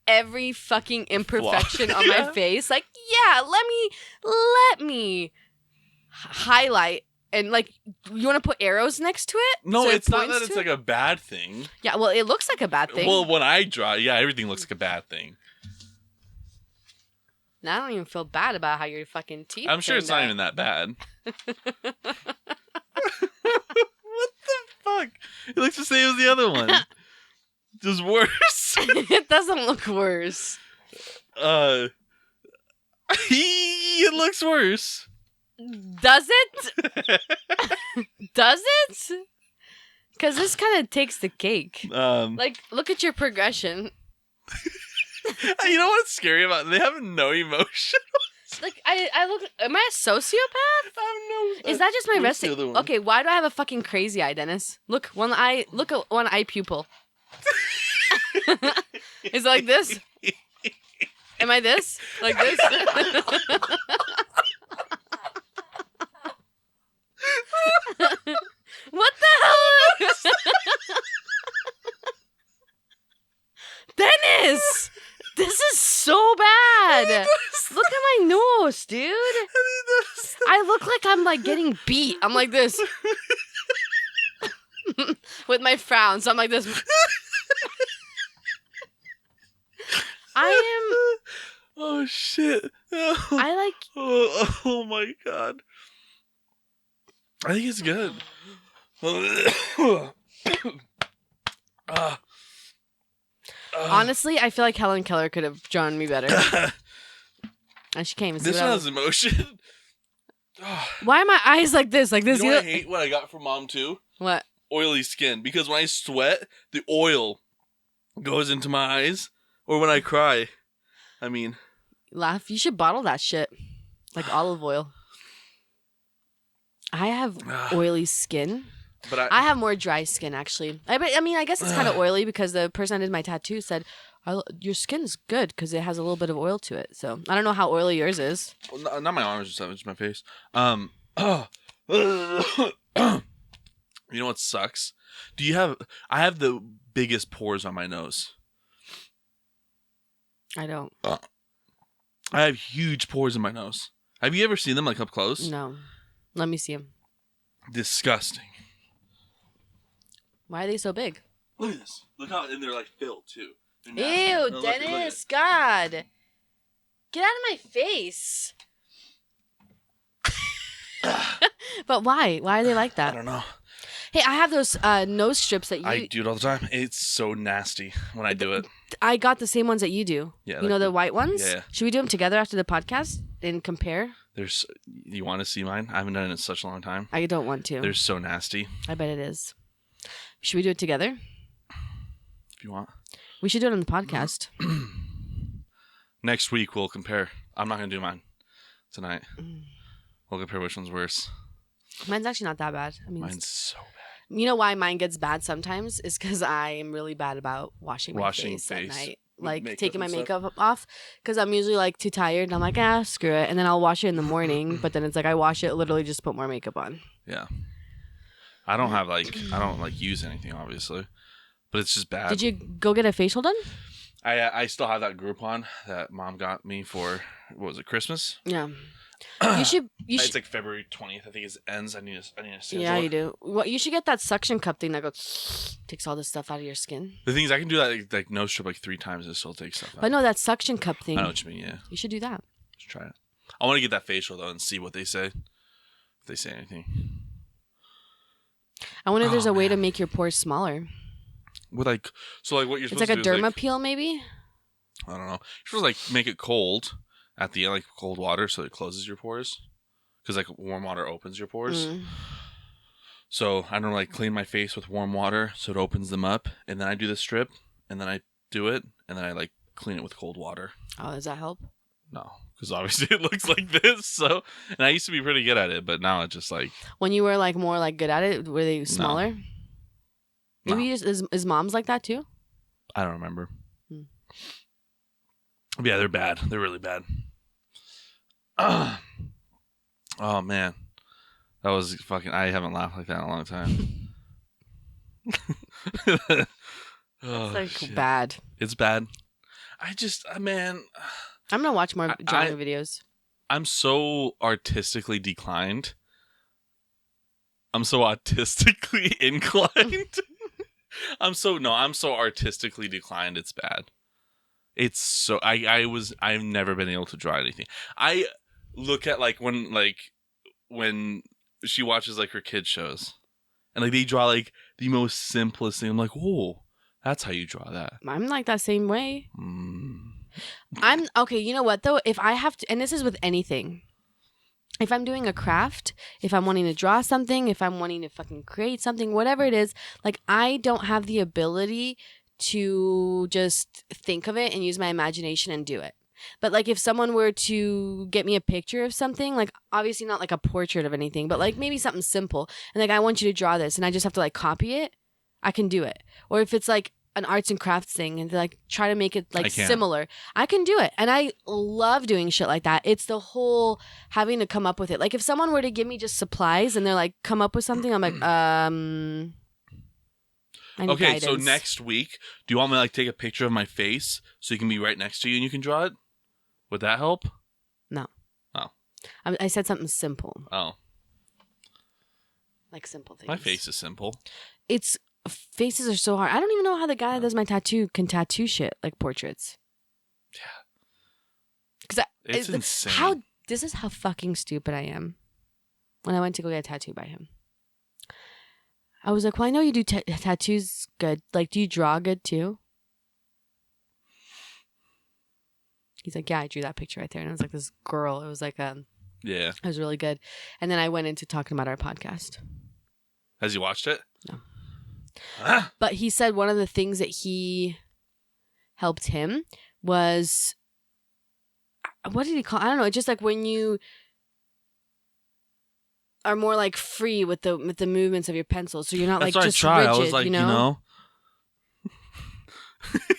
every fucking imperfection on my face. Like, yeah, let me highlight. And, like, you want to put arrows next to it? No, so it's not that it's, like, a bad thing. Yeah, well, it looks like a bad thing. Well, when I draw, yeah, everything looks like a bad thing. Now I don't even feel bad about how your fucking teeth I'm sure it's not even that bad. What the fuck? It looks the same as the other one. Just worse. It doesn't look worse. It looks worse. Does it? Does it? Because this kind of takes the cake. Like, look at your progression. You know what's scary about it? They have no emotion. Like, I look... Am I a sociopath? I don't know. Is that just my resting... Okay, why do I have a fucking crazy eye, Dennis? Look at one eye pupil. Is it like this? Am I this? Like this? What the hell? Dennis! This is so bad. Look at my nose, dude. I look like I'm, like, getting beat. I'm like this. With my frowns. I'm like this. I am... Oh, shit. I like... Oh, my God. I think it's good. Honestly, I feel like Helen Keller could have drawn me better. And she came. This one has emotion. Why are my eyes like this? Like this? You know what I hate? What I got from Mom too? What? Oily skin. Because when I sweat, the oil goes into my eyes. Or when I cry. I mean... Laugh. You should bottle that shit. Like olive oil. I have oily skin. But I have more dry skin, actually. I mean, I guess it's kind of oily because the person that did my tattoo said, your skin's good because it has a little bit of oil to it. So I don't know how oily yours is. Well, not my arms, just my face. You know what sucks? I have the biggest pores on my nose. I don't. I have huge pores in my nose. Have you ever seen them like up close? No. Let me see them. Disgusting. Why are they so big? Look at this. Look how and they're like filled too. Ew, no, Dennis! God, get out of my face. But why? Why are they like that? I don't know. Hey, I have those nose strips that you... I do it all the time. It's so nasty when I do it. I got the same ones that you do. Yeah, you know the white ones? Yeah. Should we do them together after the podcast and compare? You want to see mine? I haven't done it in such a long time. I don't want to. They're so nasty. I bet it is. Should we do it together? If you want. We should do it on the podcast. Next week we'll compare. I'm not going to do mine tonight. We'll compare which one's worse. Mine's actually not that bad. I mean, mine's so bad. You know why mine gets bad sometimes? Is because I am really bad about washing my face at night. Like taking my makeup off. Because I'm usually like too tired. And I'm like, screw it. And then I'll wash it in the morning. But then it's like I wash it, literally just put more makeup on. Yeah. I don't use anything, obviously. But it's just bad. Did you go get a facial done? I still have that Groupon that Mom got me for, what was it, Christmas? Yeah. You should. It's like February 20th. I think it ends. I need to schedule. Yeah, you do. Well, you should get that suction cup thing that goes takes all the stuff out of your skin. The thing is, I can do that like nose strip like 3 times and it still takes stuff out. But no, that suction cup thing. I know what you mean. Yeah. You should do that. Let's try it. I want to get that facial though and see what they say. If they say anything. I wonder if there's a way to make your pores smaller. With what you're supposed to do. It's like a derma peel, maybe. I don't know. You're supposed to like make it cold at the end, like cold water, so it closes your pores. Because like warm water opens your pores. So I don't like clean my face with warm water so it opens them up, and then I do the strip, and then I do it, and then I like clean it with cold water. Oh, does that help? No, because obviously it looks like this. So, and I used to be pretty good at it, but now it's just like. When you were like more like good at it, were they smaller? No. Maybe is mom's like that too? I don't remember. Yeah, they're bad. They're really bad. Oh man, that was fucking. I haven't laughed like that in a long time. It's like bad. It's bad. Man. I'm gonna watch more drawing videos. I'm so artistically declined. I'm so artistically inclined. I'm so artistically declined. It's bad. It's so I've never been able to draw anything. I look at like when she watches like her kid shows and like they draw like the most simplest thing. I'm like, oh, that's how you draw that. I'm like that same way. I'm okay. You know what though? If I have to, and this is with anything, if I'm doing a craft, if I'm wanting to draw something, if I'm wanting to fucking create something, whatever it is, like I don't have the ability to just think of it and use my imagination and do it. But like if someone were to get me a picture of something, like obviously not like a portrait of anything, but like maybe something simple, and like I want you to draw this and I just have to like copy it, I can do it. Or if it's like an arts and crafts thing and like try to make it like similar, I can do it. And I love doing shit like that. It's the whole having to come up with it. Like if someone were to give me just supplies and they're like, come up with something, I'm like, okay, guidance. So next week, do you want me to like take a picture of my face so you can be right next to you and you can draw it? Would that help? No. Oh. I said something simple. Oh. Like simple things. My face is simple. Faces are so hard. I don't even know how the guy that does my tattoo can tattoo shit like portraits. Yeah. Because it's insane. This is how fucking stupid I am. When I went to go get a tattoo by him, I was like, well, I know you do tattoos good. Like, do you draw good too? He's like, yeah, I drew that picture right there. And it was like this girl. It was like, Yeah. it was really good. And then I went into talking about our podcast. Has he watched it? No. Ah. But he said one of the things that he helped him was, what did he call? I don't know. It's just like when you are more like free with the movements of your pencil, so you're not That's like what just I tried. rigid. I was like, you know?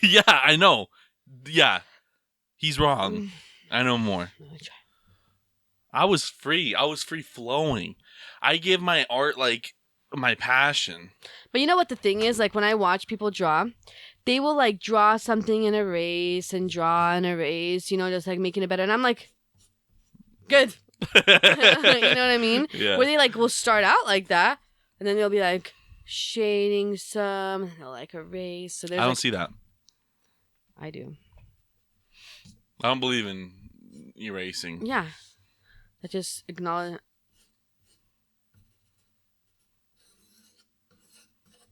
Yeah, I know. Yeah, he's wrong. I know more. I was free. I was free flowing. I give my art like my passion. But you know what the thing is? Like when I watch people draw, they will like draw something and erase and draw and erase, you know, just like making it better. And I'm like, good. You know what I mean? Yeah. Where they like will start out like that, and then they'll be like shading some, and they'll like erase. So there's I don't see that. I do. I don't believe in erasing. Yeah. I just acknowledge.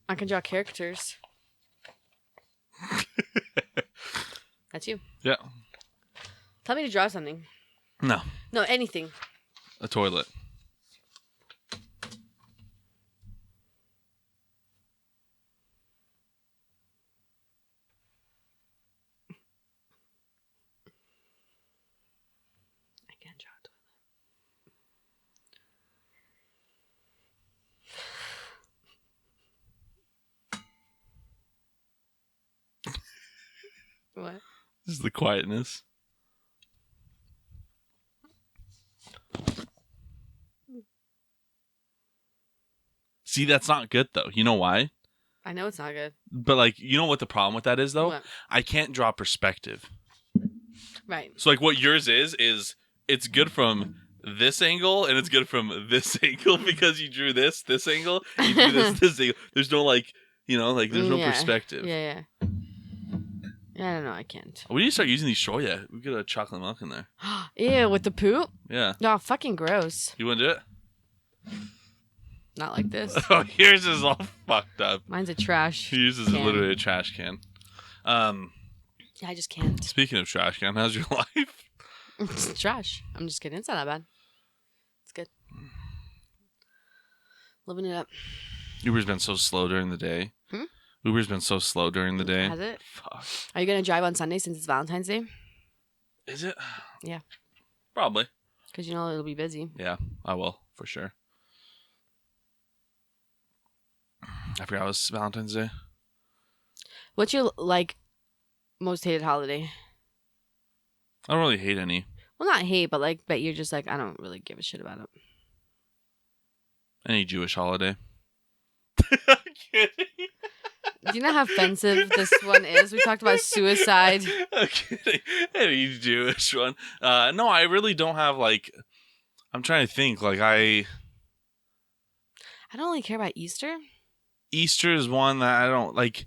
I can draw characters. That's you. Yeah. Tell me to draw something. No. No, anything. A toilet. I can't draw a toilet. What? This is the quietness. See, that's not good though. You know why? I know it's not good. But like, you know what the problem with that is though? What? I can't draw perspective. Right. So like what yours is it's good from this angle and it's good from this angle because you drew this angle, you drew this angle. There's no like, you know, like there's no perspective. Yeah. Yeah, I don't know. I can't. We need to start using these straw yet. We get a chocolate milk in there. Ew, with the poop? Yeah. No, fucking gross. You want to do it? Not like this. Oh, yours is all fucked up. Mine's a trash. Yours is can. literally a trash can. I just can't. Speaking of trash can, how's your life? It's trash. I'm just kidding. It's not that bad. It's good. Living it up. Uber's been so slow during the day. Uber's been so slow during the day. Has it? Fuck. Are you going to drive on Sunday since it's Valentine's Day? Is it? Yeah. Probably. Because you know it'll be busy. Yeah, I will, for sure. I forgot it was Valentine's Day. What's your, like, most hated holiday? I don't really hate any. Well, not hate, but, like, bet you're just like, I don't really give a shit about it. Any Jewish holiday. I'm kidding. Do you know how offensive this one is? We talked about suicide. I'm kidding. Any Jewish one. No, I really don't have, like... I'm trying to think. Like, I don't really care about Easter. Easter is one that I don't, like...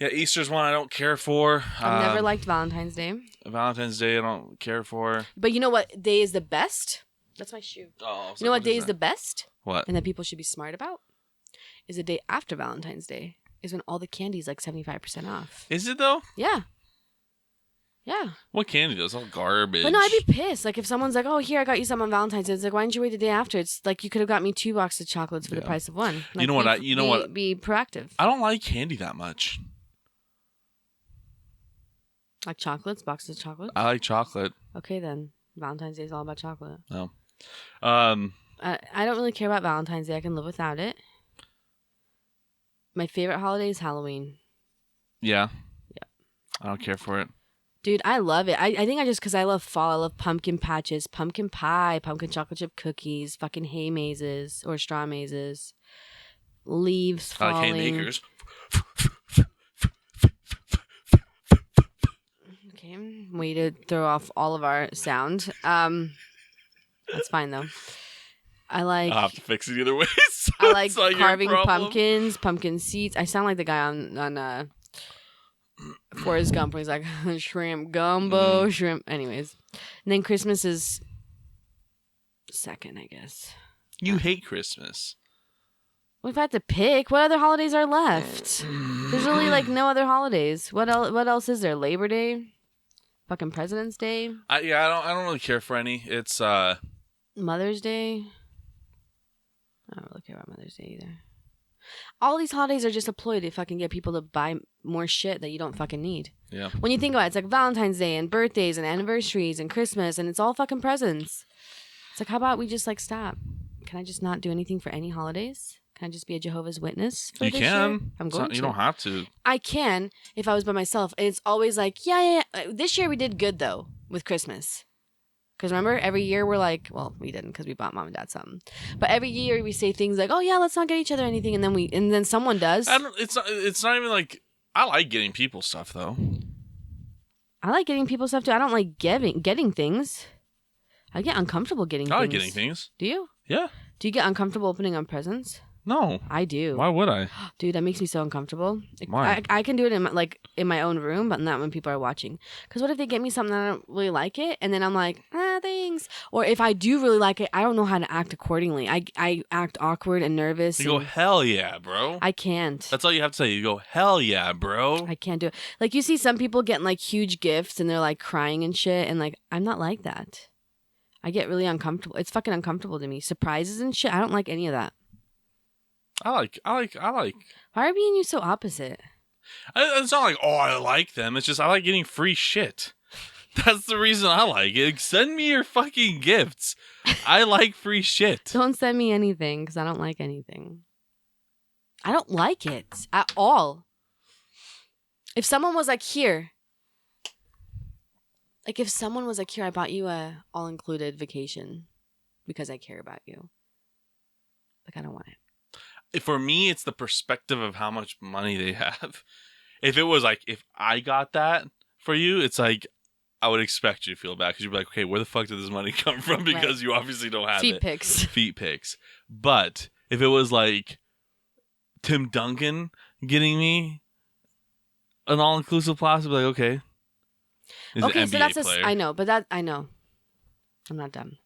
Yeah, Easter's one I don't care for. I've never liked Valentine's Day. Valentine's Day I don't care for. But you know what day is the best? That's my shoe. Oh, you know what day is the best? What? And that people should be smart about? Is the day after Valentine's Day. Is when all the candy is like 75% off. Is it though? Yeah. Yeah. What candy though? It's all garbage. But no, I'd be pissed. Like if someone's like, oh, here, I got you something on Valentine's Day. It's like, why didn't you wait the day after? It's like you could have got me 2 boxes of chocolates for the price of one. Like, you know what? Be proactive. I don't like candy that much. Like chocolates? Boxes of chocolate? I like chocolate. Okay, then. Valentine's Day is all about chocolate. No. I don't really care about Valentine's Day. I can live without it. My favorite holiday is Halloween. Yeah. Yeah. I don't care for it. Dude, I love it. I think because I love fall. I love pumpkin patches, pumpkin pie, pumpkin chocolate chip cookies, fucking hay mazes or straw mazes, leaves falling. I like haymakers. Okay, way to throw off all of our sound. That's fine though. I like. I'll have to fix it either way. I like carving pumpkins, pumpkin seeds. I sound like the guy on Forrest Gump, where he's like shrimp gumbo, shrimp. Anyways, and then Christmas is second, I guess. You hate Christmas. Well, if I had to pick, what other holidays are left? There's really like no other holidays. What else is there? Labor Day, Fucking President's Day. I don't really care for any. It's Mother's Day. I don't really care about Mother's Day either. All these holidays are just a ploy to fucking get people to buy more shit that you don't fucking need. Yeah. When you think about it, it's like Valentine's Day and birthdays and anniversaries and Christmas, and it's all fucking presents. It's like, how about we just like stop? Can I just not do anything for any holidays? Can I just be a Jehovah's Witness for You this can. year? I'm going to. You don't have to. I can if I was by myself. And it's always like, yeah. This year we did good though with Christmas. Because remember, every year we're like, well, we didn't because we bought mom and dad something. But every year we say things like, oh yeah, let's not get each other anything, and then someone does. It's not even like I like getting people stuff though. I like getting people stuff too. I don't like getting things. I get uncomfortable getting things. I like getting things. Do you? Yeah. Do you get uncomfortable opening up presents? No. I do. Why would I? Dude, that makes me so uncomfortable. Why? I can do it in my own room, but not when people are watching. Because what if they get me something and I don't really like it, and then I'm like, thanks. Or if I do really like it, I don't know how to act accordingly. I act awkward and nervous. You go, hell yeah, bro. I can't. That's all you have to say. You go, hell yeah, bro. I can't do it. Like you see some people getting like huge gifts and they're like crying and shit, and like I'm not like that. I get really uncomfortable. It's fucking uncomfortable to me. Surprises and shit. I don't like any of that. I like. Why are me and you so opposite? It's not like, oh, I like them. It's just I like getting free shit. That's the reason I like it. Send me your fucking gifts. I like free shit. Don't send me anything because I don't like anything. I don't like it at all. If someone was like, here. Like if someone was like, here, I bought you a all-included vacation because I care about you. Like, I don't want it. For me, it's the perspective of how much money they have. If it was like, if I got that for you, it's like, I would expect you to feel bad because you'd be like, okay, where the fuck did this money come from? Because right. You obviously don't have Feet it. pics. But if it was like Tim Duncan getting me an all-inclusive class, I'd be like, okay. Okay, so that's player. I know, but I know. I'm not dumb.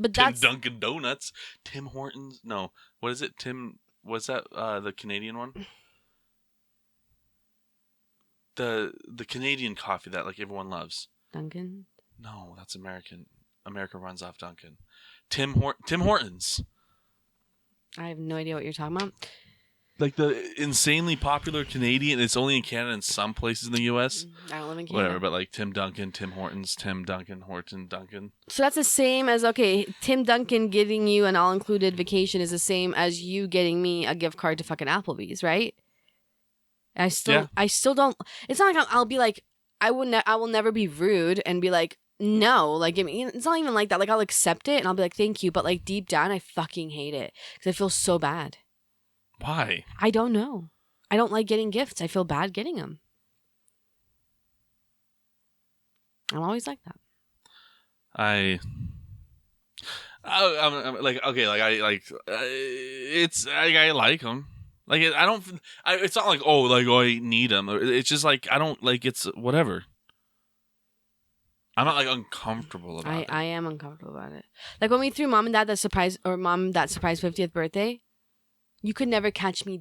But Tim that's Duncan Donuts. Tim Hortons. No. What is it? What's that? The Canadian one? The Canadian coffee that like everyone loves. Duncan? No, that's American. America runs off Duncan. Tim Hortons. I have no idea what you're talking about. Like the insanely popular Canadian. It's only in Canada and some places in the U.S. I don't live in Canada. Whatever, but like Tim Duncan, Tim Hortons, Tim Duncan, Horton Duncan. So that's the same as, okay, Tim Duncan getting you an all-included vacation is the same as you getting me a gift card to fucking Applebee's, right? I still don't. It's not like I'll be like, I will never be rude and be like, no, like, it's not even like that. Like, I'll accept it and I'll be like, thank you. But like deep down, I fucking hate it because I feel so bad. Why? I don't know. I don't like getting gifts. I feel bad getting them. I'm always like that. I'm like, okay, like I like it's I like them. Like it's not like oh I need them. It's just like I don't like it's whatever. I'm not like uncomfortable about it. I am uncomfortable about it. Like when we threw mom and dad that surprise 50th birthday, you could never catch me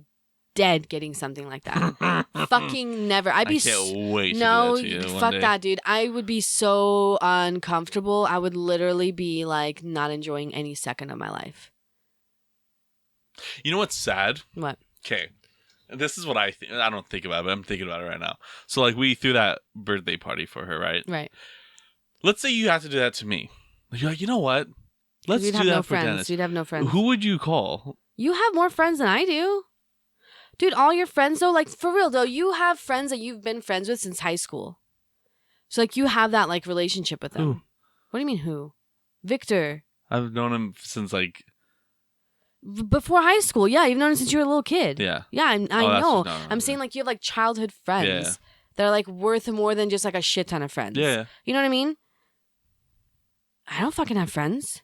dead getting something like that. Fucking never. I can't wait. No, to do that to you fuck one day. that, dude. I would be so uncomfortable. I would literally be like not enjoying any second of my life. You know what's sad? What? Okay. This is what I think. I don't think about it, but I'm thinking about it right now. So like we threw that birthday party for her, right? Right. Let's say you have to do that to me. You're like, you know what? Let's do that for Dennis. You'd have no friends. Who would you call? You have more friends than I do. Dude, all your friends though, like for real though, you have friends that you've been friends with since high school. So like you have that like relationship with them. Who? What do you mean who? Victor. I've known him since like Before high school. Yeah, you've known him since you were a little kid. Yeah. Yeah, I know. No, I'm saying like you have like childhood friends. Yeah. That are like worth more than just like a shit ton of friends. Yeah. You know what I mean? I don't fucking have friends.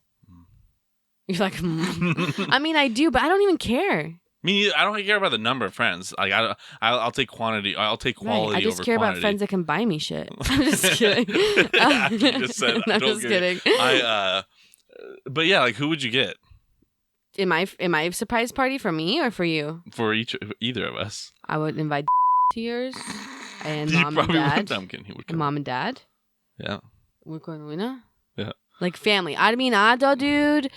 You're like, I mean, I do, but I don't even care. I don't care about the number of friends. Like I'll take quantity. I'll take quality. Right. I just over care quantity. about friends that can buy me shit. I'm just kidding. You just said, I'm just kidding. But yeah, like who would you get? Am I surprise party for me or for you? For either of us. I would invite to yours and You mom and probably dad. would. I'm kidding. He would come. Mom and dad. Yeah. Yeah. Like family. Adminado, dude.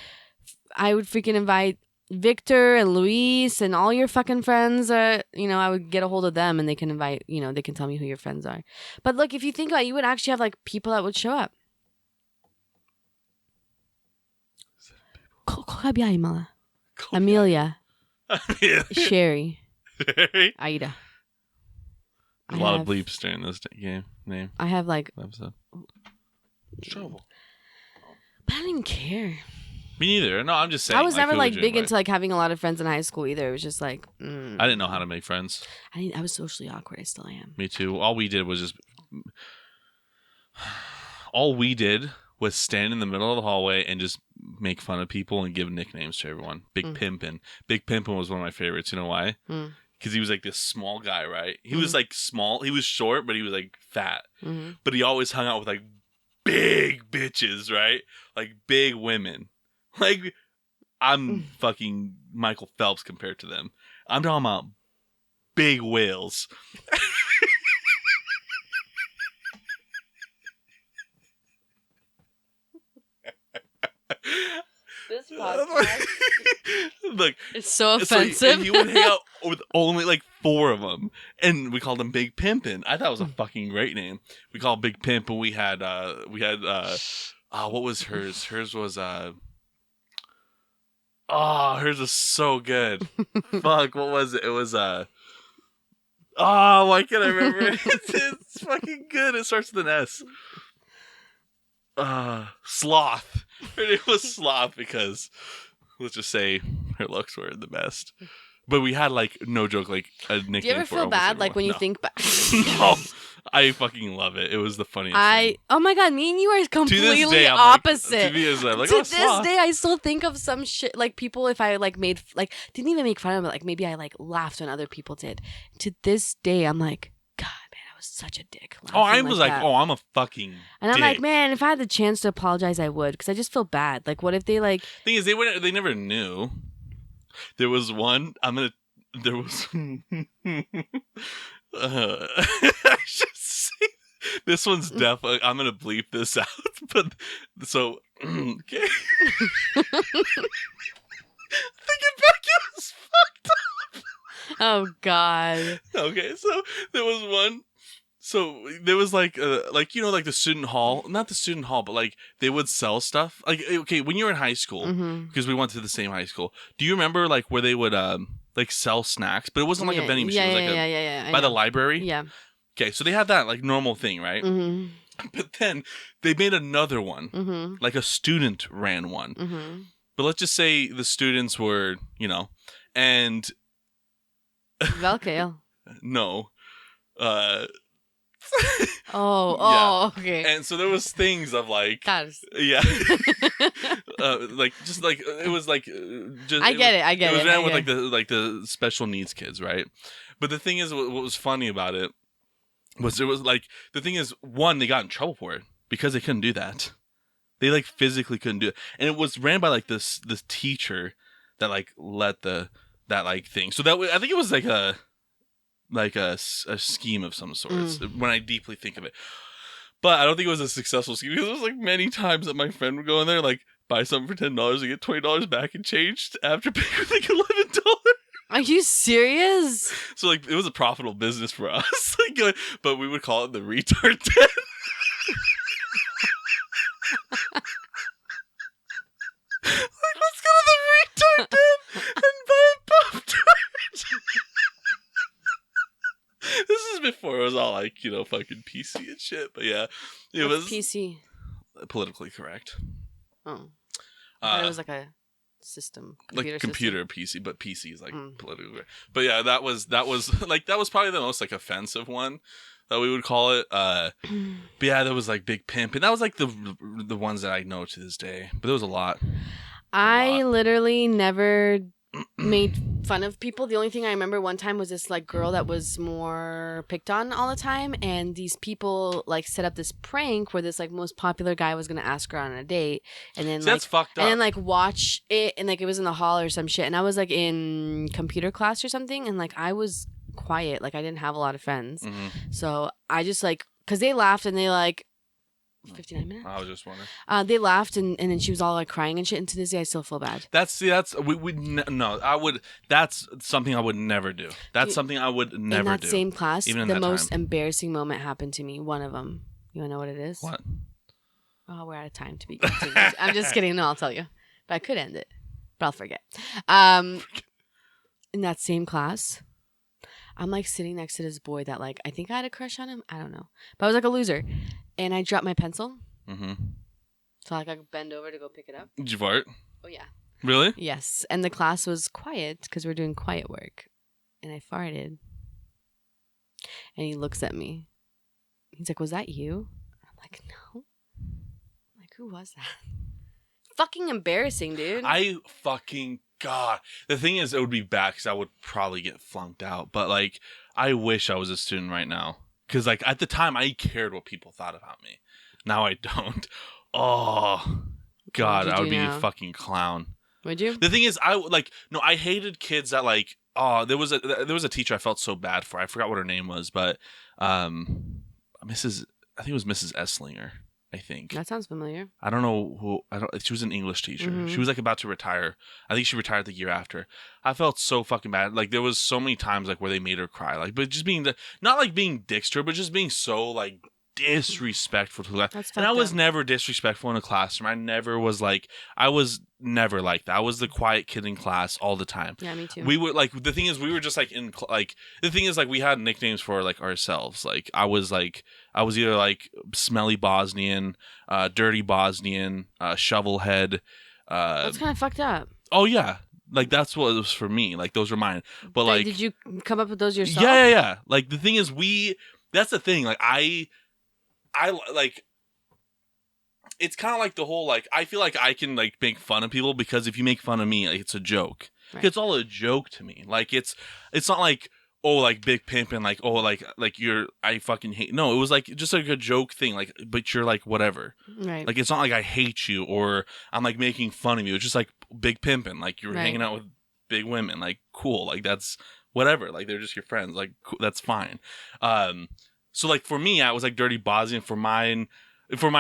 I would freaking invite Victor and Luis and all your fucking friends. I would get a hold of them and they can invite, they can tell me who your friends are. But look, if you think about it, you would actually have like people that would show up. Amelia. Sherry. Aida. There's a lot of bleeps during this game name. I have like episode. Trouble. But I don't even care. Me neither. No, I'm just saying. I was never like big into like having a lot of friends in high school either. It was just like I didn't know how to make friends. I was socially awkward. I still am. Me too. All we did was stand in the middle of the hallway and just make fun of people and give nicknames to everyone. Big Pimpin'. Big Pimpin' was one of my favorites. You know why? Because he was like this small guy, right? He was like small. He was short, but he was like fat. But he always hung out with like big bitches, right? Like big women. Like I'm fucking Michael Phelps compared to them. I'm talking about big whales. This podcast look, it's so offensive. So he would hang out with only like 4 of them, and we called him Big Pimpin'. I thought it was a fucking great name. We called Big Pimp, and we had what was hers? Hers was hers was so good. Fuck, what was it? It was why can't I remember it? It's fucking good. It starts with an S. Sloth. Her name was Sloth because let's just say her looks were the best. But we had like no joke, like a nickname. Do you ever feel bad like when you think back? No, I fucking love it. It was the funniest thing. Oh my god, me and you are completely day, opposite. To this day, I still think of some shit like people if I like made like didn't even make fun of it, like maybe I like laughed when other people did. To this day, I'm like, God, man, I was such a dick. I was like, I'm a fucking. And I'm dick. like, man, if I had the chance to apologize, I would, because I just feel bad. Like, what if they like? Thing is, they never knew. There was one. There was. I should say this one's definitely. I'm gonna bleep this out. But so okay. Thinking back, it was fucked up. Oh God. Okay, so there was one. So there was like like the student hall, not the student hall, but like they would sell stuff. Like okay, when you were in high school, because we went to the same high school. Do you remember like where they would like sell snacks, but it wasn't like a vending machine. It was like by the library. Yeah. Okay, so they had that like normal thing, right? But then they made another one, like a student ran one. But let's just say the students were, and Velcale. No. Okay. And so there was things of like, yeah, like just like it was like, just I get it. It was ran with like the special needs kids, right? But the thing is, what was funny about it was the thing is, one, they got in trouble for it because they couldn't do that. They like physically couldn't do it, and it was ran by like this teacher that like let that like thing. So that I think it was like a scheme of some sort when I deeply think of it. But I don't think it was a successful scheme because it was like many times that my friend would go in there like buy something for $10 and get $20 back and changed after paying like $11. Are you serious? So like it was a profitable business for us. Like, but we would call it the retard den. Like, let's go to the retard den and buy a Pop-Tart. This is before it was all like, fucking PC and shit. But yeah, it was PC. Politically correct. Oh. I thought it was like a system. Computer PC, but PC is like politically correct. But yeah, that was like, that was probably the most like offensive one that we would call it. But yeah, there was like Big Pimp. And that was like the ones that I know to this day. But there was a lot. I literally never made fun of people. The only thing I remember one time was this like girl that was more picked on all the time, and these people like set up this prank where this like most popular guy was gonna ask her on a date, and then that's fucked up. And then like watch it, and like it was in the hall or some shit, and I was like in computer class or something, and like I was quiet, like I didn't have a lot of friends, so I just like, because they laughed and they like 59 minutes. I was just wondering. They laughed and then she was all like crying and shit. And to this day, I still feel bad. No, I would. That's something I would never do. That's something I would never do. In that same class, even in the that most time. embarrassing moment happened to me. One of them. You want to know what it is? What? Oh, we're out of time to be continued. I'm just kidding. No, I'll tell you. But I could end it. But I'll forget. In that same class, I'm like sitting next to this boy that like I think I had a crush on him. I don't know. But I was like a loser. And I dropped my pencil. Mm-hmm. So like I could bend over to go pick it up. Did you fart? Oh, yeah. Really? Yes. And the class was quiet because we're doing quiet work. And I farted. And he looks at me. He's like, was that you? I'm like, no. I'm like, who was that? Fucking embarrassing, dude. God. The thing is, it would be bad because I would probably get flunked out. But, like, I wish I was a student right now. Because, like, at the time, I cared what people thought about me. Now I don't. Oh, God. I would be a fucking clown. Would you? The thing is, I hated kids that, like, there was a teacher I felt so bad for. I forgot what her name was, but, I think it was Mrs. Esslinger. I think. That sounds familiar. I don't know who. She was an English teacher. Mm-hmm. She was like about to retire. I think she retired the year after. I felt so fucking bad. Like there was so many times like where they made her cry. Like, but just being not like being dicks to her, but just being so like disrespectful to her. And I was never disrespectful in a classroom. I was never like that. I was the quiet kid in class all the time. Yeah, me too. We were like, the thing is, we were just like the thing is like we had nicknames for like ourselves. Like I was either like smelly Bosnian, dirty Bosnian, shovelhead. That's kind of fucked up. Oh yeah. Like that's what it was for me. Like those were mine. But like, did you come up with those yourself? Yeah. Like the thing is, that's the thing. Like I like, it's kind of like the whole, like, I feel like I can, like, make fun of people because if you make fun of me, like, it's a joke. Right. It's all a joke to me. Like, it's not like, oh, like, big pimp and, like, oh, like I fucking hate. No, it was, like, just, like, a joke thing. Like, but you're, like, whatever. Right. Like, it's not like I hate you or I'm, like, making fun of you. It's just, like, big pimping. Like, you're hanging out with big women. Like, cool. Like, that's whatever. Like, they're just your friends. Like, cool. That's fine. So, like, for me, I was, like, dirty Bosnian. For my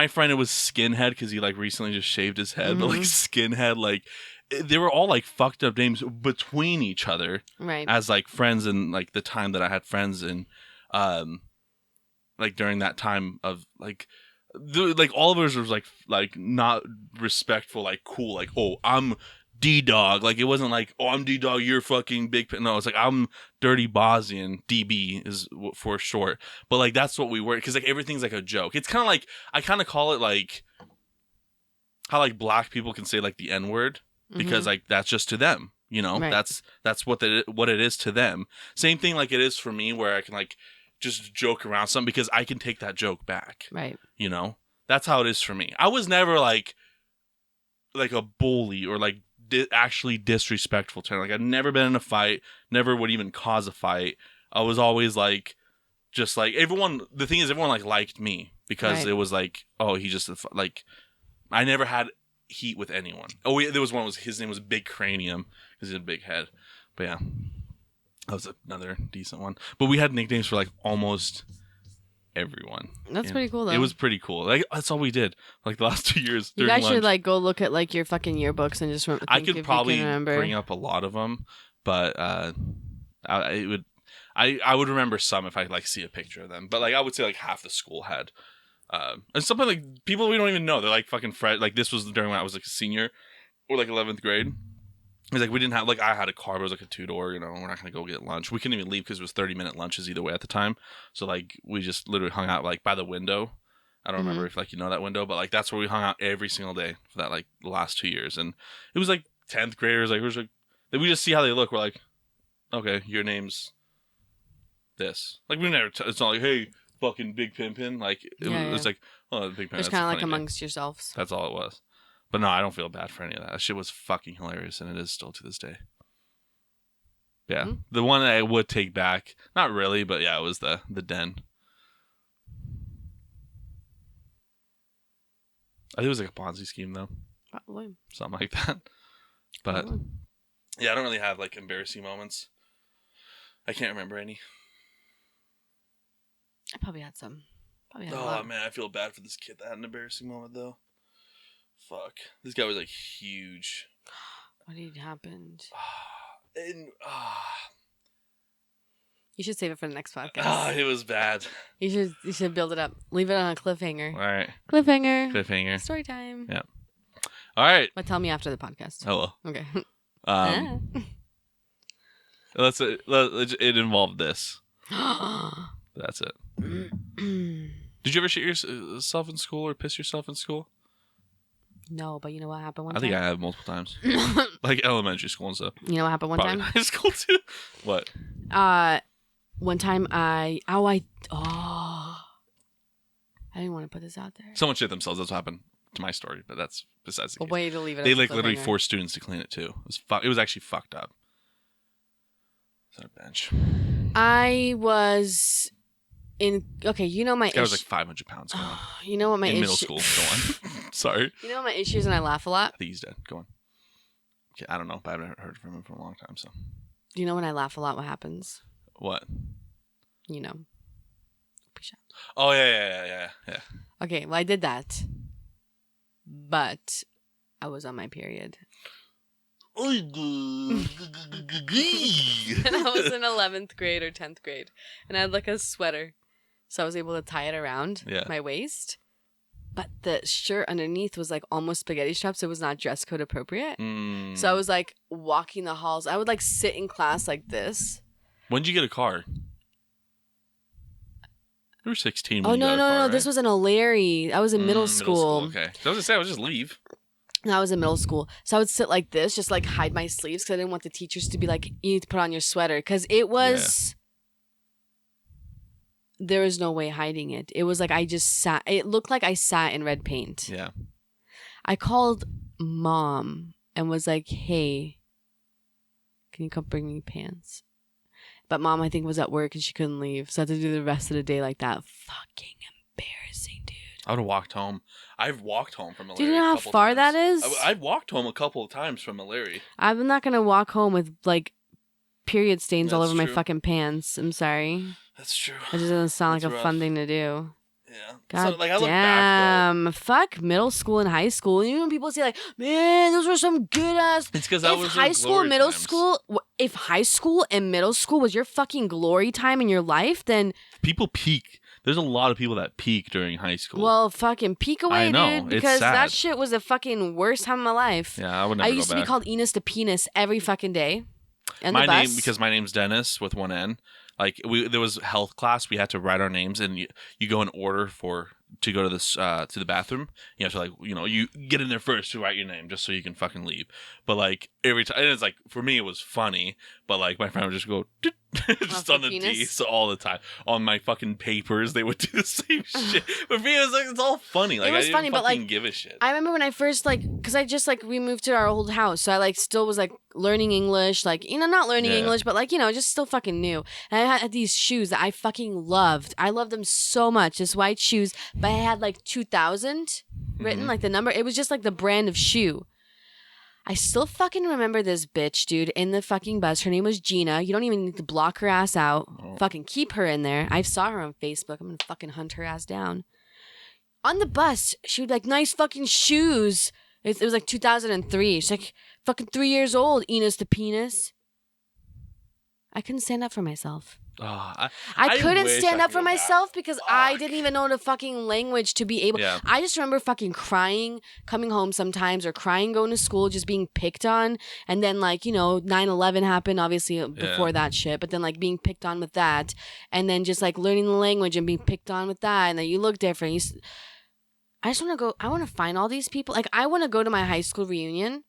friend, it was skinhead because he, like, recently just shaved his head. Mm-hmm. But, like, skinhead, like, they were all, like, fucked up names between each other. Right. As, like, friends in, like, the time that I had friends in, like, during that time of, like, all of us was, like, not respectful, like, cool. Like, oh, I'm D-Dog. Like, it wasn't like, oh, I'm D-Dog, you're fucking big. No, it's like, I'm Dirty Bosnian. DB is for short. But, like, that's what we were. Because, like, everything's, like, a joke. It's kind of like, I kind of call it, like, how, like, black people can say, like, the N-word. Because, like, that's just to them. You know? Right. That's what it is to them. Same thing, like, it is for me where I can, like, just joke around something because I can take that joke back. Right. You know? That's how it is for me. I was never, like a bully or, like, actually disrespectful to her. Like, I've never been in a fight, never would even cause a fight. I was always like, just like everyone. The thing is, everyone like liked me because it was like, oh, he just like, I never had heat with anyone. Oh, yeah, there was one. His name was Big Cranium because he had a big head. But yeah, that was another decent one. But we had nicknames for like almost everyone. That's pretty cool though. It was pretty cool. Like that's all we did. Like the last 2 years. You guys should like go look at like your fucking yearbooks and just think I could probably remember. bring up a lot of them, but I would remember some if I like see a picture of them. But like I would say like half the school had. And something like people we don't even know. They're like fucking like this was during when I was like a senior or like 11th grade. It's like we didn't have, like, I had a car, but it was like a 2-door, you know, we're not going to go get lunch. We couldn't even leave because it was 30-minute lunches either way at the time. So, like, we just literally hung out, like, by the window. I don't remember if, like, you know that window, but, like, that's where we hung out every single day for that, like, the last 2 years. And it was, like, 10th graders, like, we just see how they look. We're like, okay, your name's this. Like, we never, it's not like, hey, fucking Big Pimpin'. Like, it was like, oh, Big Pimpin'. It's kind of like amongst yourselves. That's all it was. But no, I don't feel bad for any of that. That shit was fucking hilarious, and it is still to this day. Yeah. Mm-hmm. The one that I would take back, not really, but yeah, it was the den. I think it was like a Ponzi scheme, though. Probably. Something like that. But, yeah, I don't really have, like, embarrassing moments. I can't remember any. I probably had some. Probably had a lot. Man, I feel bad for this kid that had an embarrassing moment though. Fuck, this guy was like huge. What had happened? And You should save it for the next podcast. it was bad. You should build it up. Leave it on a cliffhanger. All right. Cliffhanger. Story time. Yeah. All right. But tell me after the podcast. Hello. Okay. It involved this. That's it. Did you ever shit yourself in school or piss yourself in school? No, but you know what happened one time? I think I have multiple times. Like elementary school and stuff. You know what happened one Probably time? high school too. What? One time I didn't want to put this out there. Someone shit themselves. That's what happened to my story, but that's besides the case. Way to leave it. They like literally forced students to clean it too. It was actually fucked up. It's on a bench. I was in. Okay, you know my. That was like 500 pounds. Go on. You know what my in middle school. Go on. Sorry. You know what my issue is, and I laugh a lot. I think he's dead. Go on. Okay, I don't know, but I haven't heard from him for a long time. So. Do you know when I laugh a lot? What happens? What? You know. Oh yeah. Okay, well I did that, but I was on my period. And I was in 11th grade or 10th grade, and I had like a sweater, so I was able to tie it around my waist. But the shirt underneath was like almost spaghetti straps. So it was not dress code appropriate. So I was like walking the halls. I would like sit in class like this. When did you get a car? You were 16 when Oh, you got a car, no. right? This was in a Larry. I was in middle school. Okay. So I was going to say, I would just leave. No, I was in middle school. So I would sit like this, just like hide my sleeves because I didn't want the teachers to be like, you need to put on your sweater. Because it was... Yeah. There was no way hiding it. It was like I just sat... It looked like I sat in red paint. Yeah. I called mom and was like, hey, can you come bring me pants? But mom, I think, was at work and she couldn't leave. So I had to do the rest of the day like that. Fucking embarrassing, dude. I would have walked home. I've walked home from Larry. Do you know how far that is? I've walked home a couple of times from Larry. I'm not going to walk home with, like, period stains all over my true. fucking pants. I'm sorry. That's true. It just doesn't sound That's like a rough. fun thing to do. Yeah. God so, like, I look damn. back, Fuck middle school and high school. You know when people say like, man, those were some good ass. It's because that was high school and middle school. If high school and middle school was your fucking glory time in your life, then people peak. There's a lot of people that peak during high school. Well, fucking peak away, I know, dude. Because it's sad. that shit was the fucking worst time of my life. Yeah, I would never I used to be called Enos the Penis every fucking day. And my the bus. name, because my name's Dennis with one N. Like there was health class. We had to write our names, and you go in order to go to this to the bathroom. You have to you get in there first to write your name just so you can fucking leave. But like every time, and it's like for me it was funny, but like my friend would just go just on the D, so all the time on my fucking papers they would do the same shit. But for me it was like it's all funny. Like it was I didn't funny, but like give a shit. I remember when I first because I just we moved to our old house, so I still was learning English, not learning English, but just still fucking new. And I had these shoes that I fucking loved. I loved them so much. This white shoes, but I had 2000 written, the number. It was just the brand of shoe. I still fucking remember this bitch, dude, in the fucking bus. Her name was Gina. You don't even need to block her ass out. Oh. Fucking keep her in there. I saw her on Facebook. I'm gonna fucking hunt her ass down. On the bus, she would nice fucking shoes. It was 2003. She's fucking 3 years old, Enos the Penis. I couldn't stand up for myself. Oh, I couldn't stand up for myself because I didn't even know the fucking language to be able. Yeah. I just remember fucking crying, coming home sometimes, or crying going to school, just being picked on. And then 9/11 happened, obviously before that shit. But then being picked on with that, and then just learning the language and being picked on with that, and then you look different. I just want to go. I want to find all these people. I want to go to my high school reunion.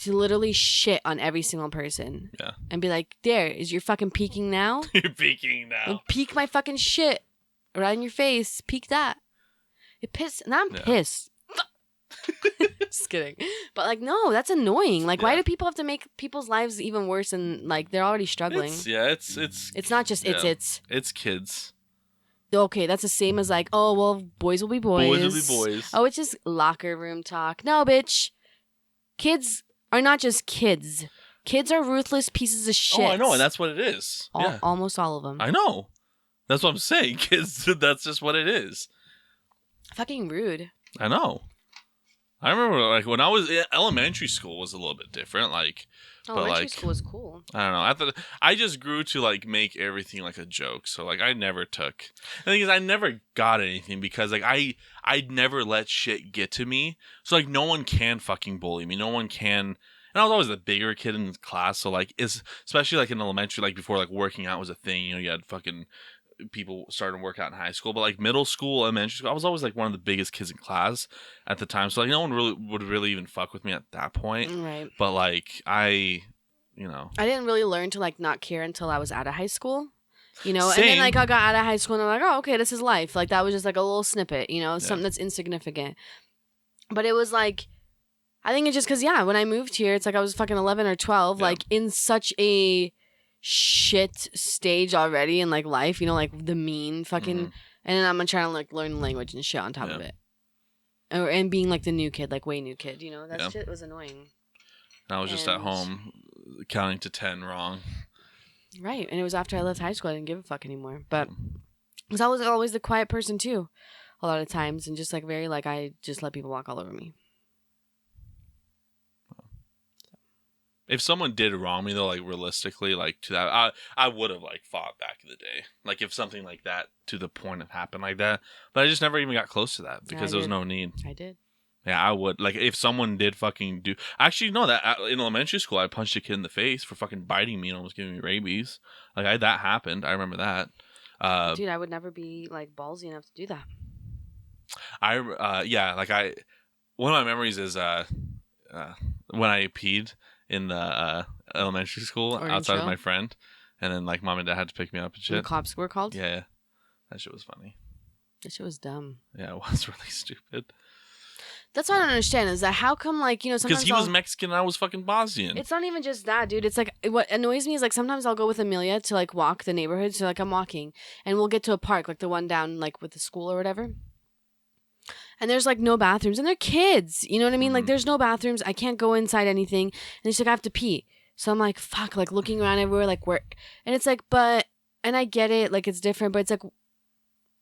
To literally shit on every single person. Yeah. And be like, there, is your fucking peeking now? You're peeking now. Well, peek my fucking shit right in your face. Peek that. It pissed. Now I'm pissed. Just kidding. But no, that's annoying. Why do people have to make people's lives even worse and they're already struggling? It's not just it's kids. Okay, that's the same as oh, well, boys will be boys. Boys will be boys. Oh, it's just locker room talk. No, bitch. Kids are not just kids. Kids are ruthless pieces of shit. Oh, I know, and that's what it is. Almost all of them. I know. That's what I'm saying. Kids, that's just what it is. Fucking rude. I know. I remember like when I was in elementary school was a little bit different. Like, Elementary like, school was cool. I don't know. I just grew to like make everything like a joke. So like I never took. The thing is, I never got anything because like I'd never let shit get to me. So like no one can fucking bully me. No one can. And I was always the bigger kid in class. So like especially like in elementary, like before like working out was a thing. You know, you had fucking people starting to work out in high school, but like middle school, elementary school, I was always like one of the biggest kids in class at the time. So like no one would really even fuck with me at that point. Right. But like I didn't really learn to like not care until I was out of high school. You know, Same. and then like I got out of high school and I'm like, oh, okay, this is life. Like that was just like a little snippet, you know, something that's insignificant. But it was like, I think it's just because, when I moved here, it's like I was fucking 11 or 12, like in such a shit stage already in like life, you know, like the mean fucking, and then I'm trying to like learn the language and shit on top of it. And being like the new kid, like way new kid, you know, that shit was annoying. I was just at home counting to 10 wrong. Right. And it was after I left high school, I didn't give a fuck anymore. But because I was always the quiet person too, a lot of times, and just like very like I just let people walk all over me. If someone did wrong me though, like realistically, like to that, I would have like fought back in the day. Like if something like that to the point of happened like that, but I just never even got close to that because there was no need. I did. Yeah, I would. Like if someone did fucking do, actually no, that in elementary school I punched a kid in the face for fucking biting me and almost giving me rabies. Like that happened. I remember that. Dude, I would never be like ballsy enough to do that. One of my memories is when I peed in the elementary school outside of my friend, and then like mom and dad had to pick me up and shit. The cops were called? Yeah. That shit was funny. That shit was dumb. Yeah, it was really stupid. That's what I don't understand is that how come like, you know, sometimes because he was Mexican and I was fucking Bosnian. It's not even just that, dude. It's like what annoys me is like sometimes I'll go with Amelia to like walk the neighborhood. So like I'm walking and we'll get to a park, like the one down like with the school or whatever. And there's like no bathrooms and they're kids. You know what I mean? Like there's no bathrooms. I can't go inside anything. And she's like, I have to pee. So I'm like, fuck, like looking around everywhere, like where, and it's like, and I get it, like it's different, but it's like,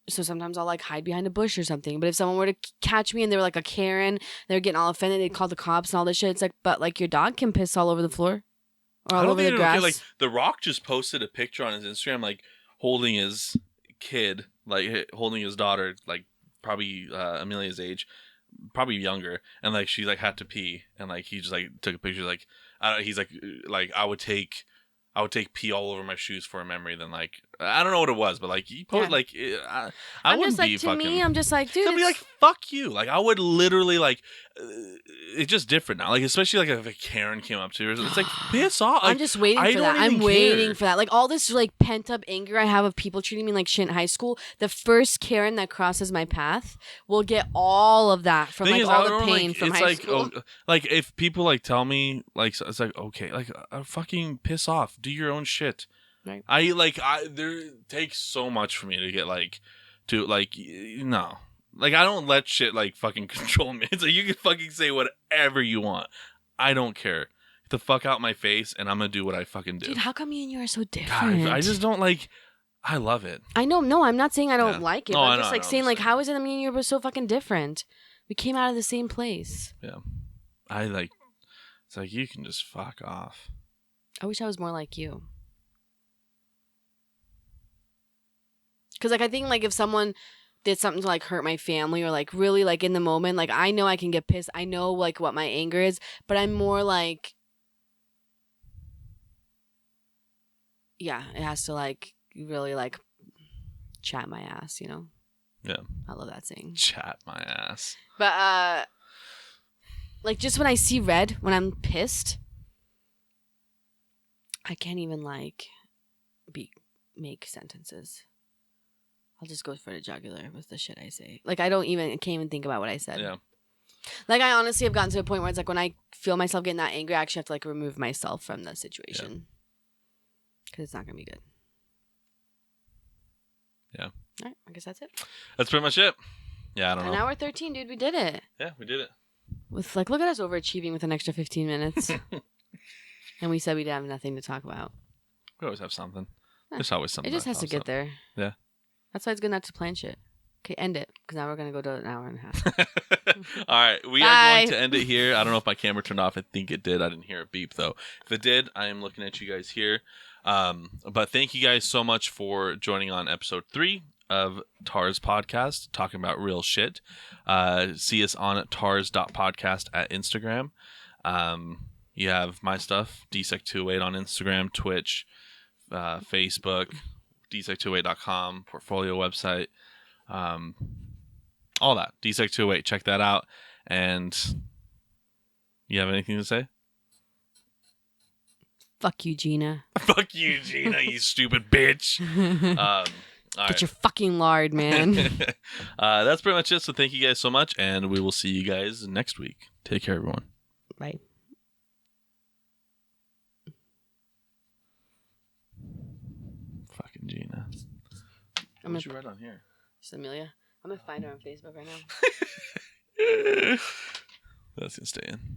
so sometimes I'll like hide behind a bush or something. But if someone were to catch me and they were like a Karen, they were getting all offended, they'd call the cops and all this shit. It's like, but like your dog can piss all over the floor or all over the grass. Like The Rock just posted a picture on his Instagram, like holding his kid, like holding his daughter, like probably Amelia's age, probably younger, and like she like had to pee, and like he just like took a picture, like he's like I would take pee all over my shoes for a memory. Then like I don't know what it was, but like he posted like I wouldn't just like be to fucking. me, I'm just like, dude, I'd be like, fuck you. Like I would literally like. It's just different now. Like especially like if a Karen came up to her, it's like piss off. Like, I'm just waiting for that. I'm waiting for that. Like all this like pent up anger I have of people treating me like shit in high school. The first Karen that crosses my path will get all of that from like all the pain from high school. Oh, like if people like tell me like it's like okay, like fucking piss off, do your own shit. Right. There takes so much for me to get like to like no. Like, I don't let shit, like, fucking control me. So you can fucking say whatever you want. I don't care. Get the fuck out my face, and I'm gonna do what I fucking do. Dude, how come me and you are so different? God, I just don't, like... I love it. I know. No, I'm not saying I don't like it. No, I'm just, like, saying, like, how is it that me and you were so fucking different? We came out of the same place. Yeah. It's like, you can just fuck off. I wish I was more like you. Because, like, I think, like, if someone... did something to like hurt my family or like really like in the moment, like I know I can get pissed. I know like what my anger is, but I'm more like, yeah, it has to like really like chat my ass, you know? Yeah. I love that saying. Chat my ass. But like just when I see red, when I'm pissed, I can't even like make sentences. I'll just go for the jugular with the shit I say. Like, I can't even think about what I said. Yeah. Like, I honestly have gotten to a point where it's like when I feel myself getting that angry, I actually have to, like, remove myself from the situation. Because it's not going to be good. Yeah. All right. I guess that's it. That's pretty much it. Yeah, I don't know. An hour 13, dude. We did it. Yeah, we did it. With, like, look at us overachieving with an extra 15 minutes. And we said we'd have nothing to talk about. We always have something. There's always something. It just has to get there. Yeah. That's why it's good not to plan shit. Okay, end it, because now we're going to go to an hour and a half. All right, we are going to end it here. I don't know if my camera turned off. I think it did. I didn't hear it beep, though. If it did, I am looking at you guys here. But thank you guys so much for joining on episode 3 of Tars Podcast, talking about real shit. See us on tars.podcast at Instagram. You have my stuff, dsec208 on Instagram, Twitch, Facebook, dsec208.com, portfolio website. All that, dsec208, check that out. And you have anything to say? Fuck you, Gina. Fuck you, Gina, you stupid bitch. Get your fucking lard, man. That's pretty much it. So thank you guys so much, and we will see you guys next week. Take care, everyone. Bye. Fucking Gina. What did you write on here? Just Amelia. I'm gonna find her on Facebook right now. That's gonna stay in.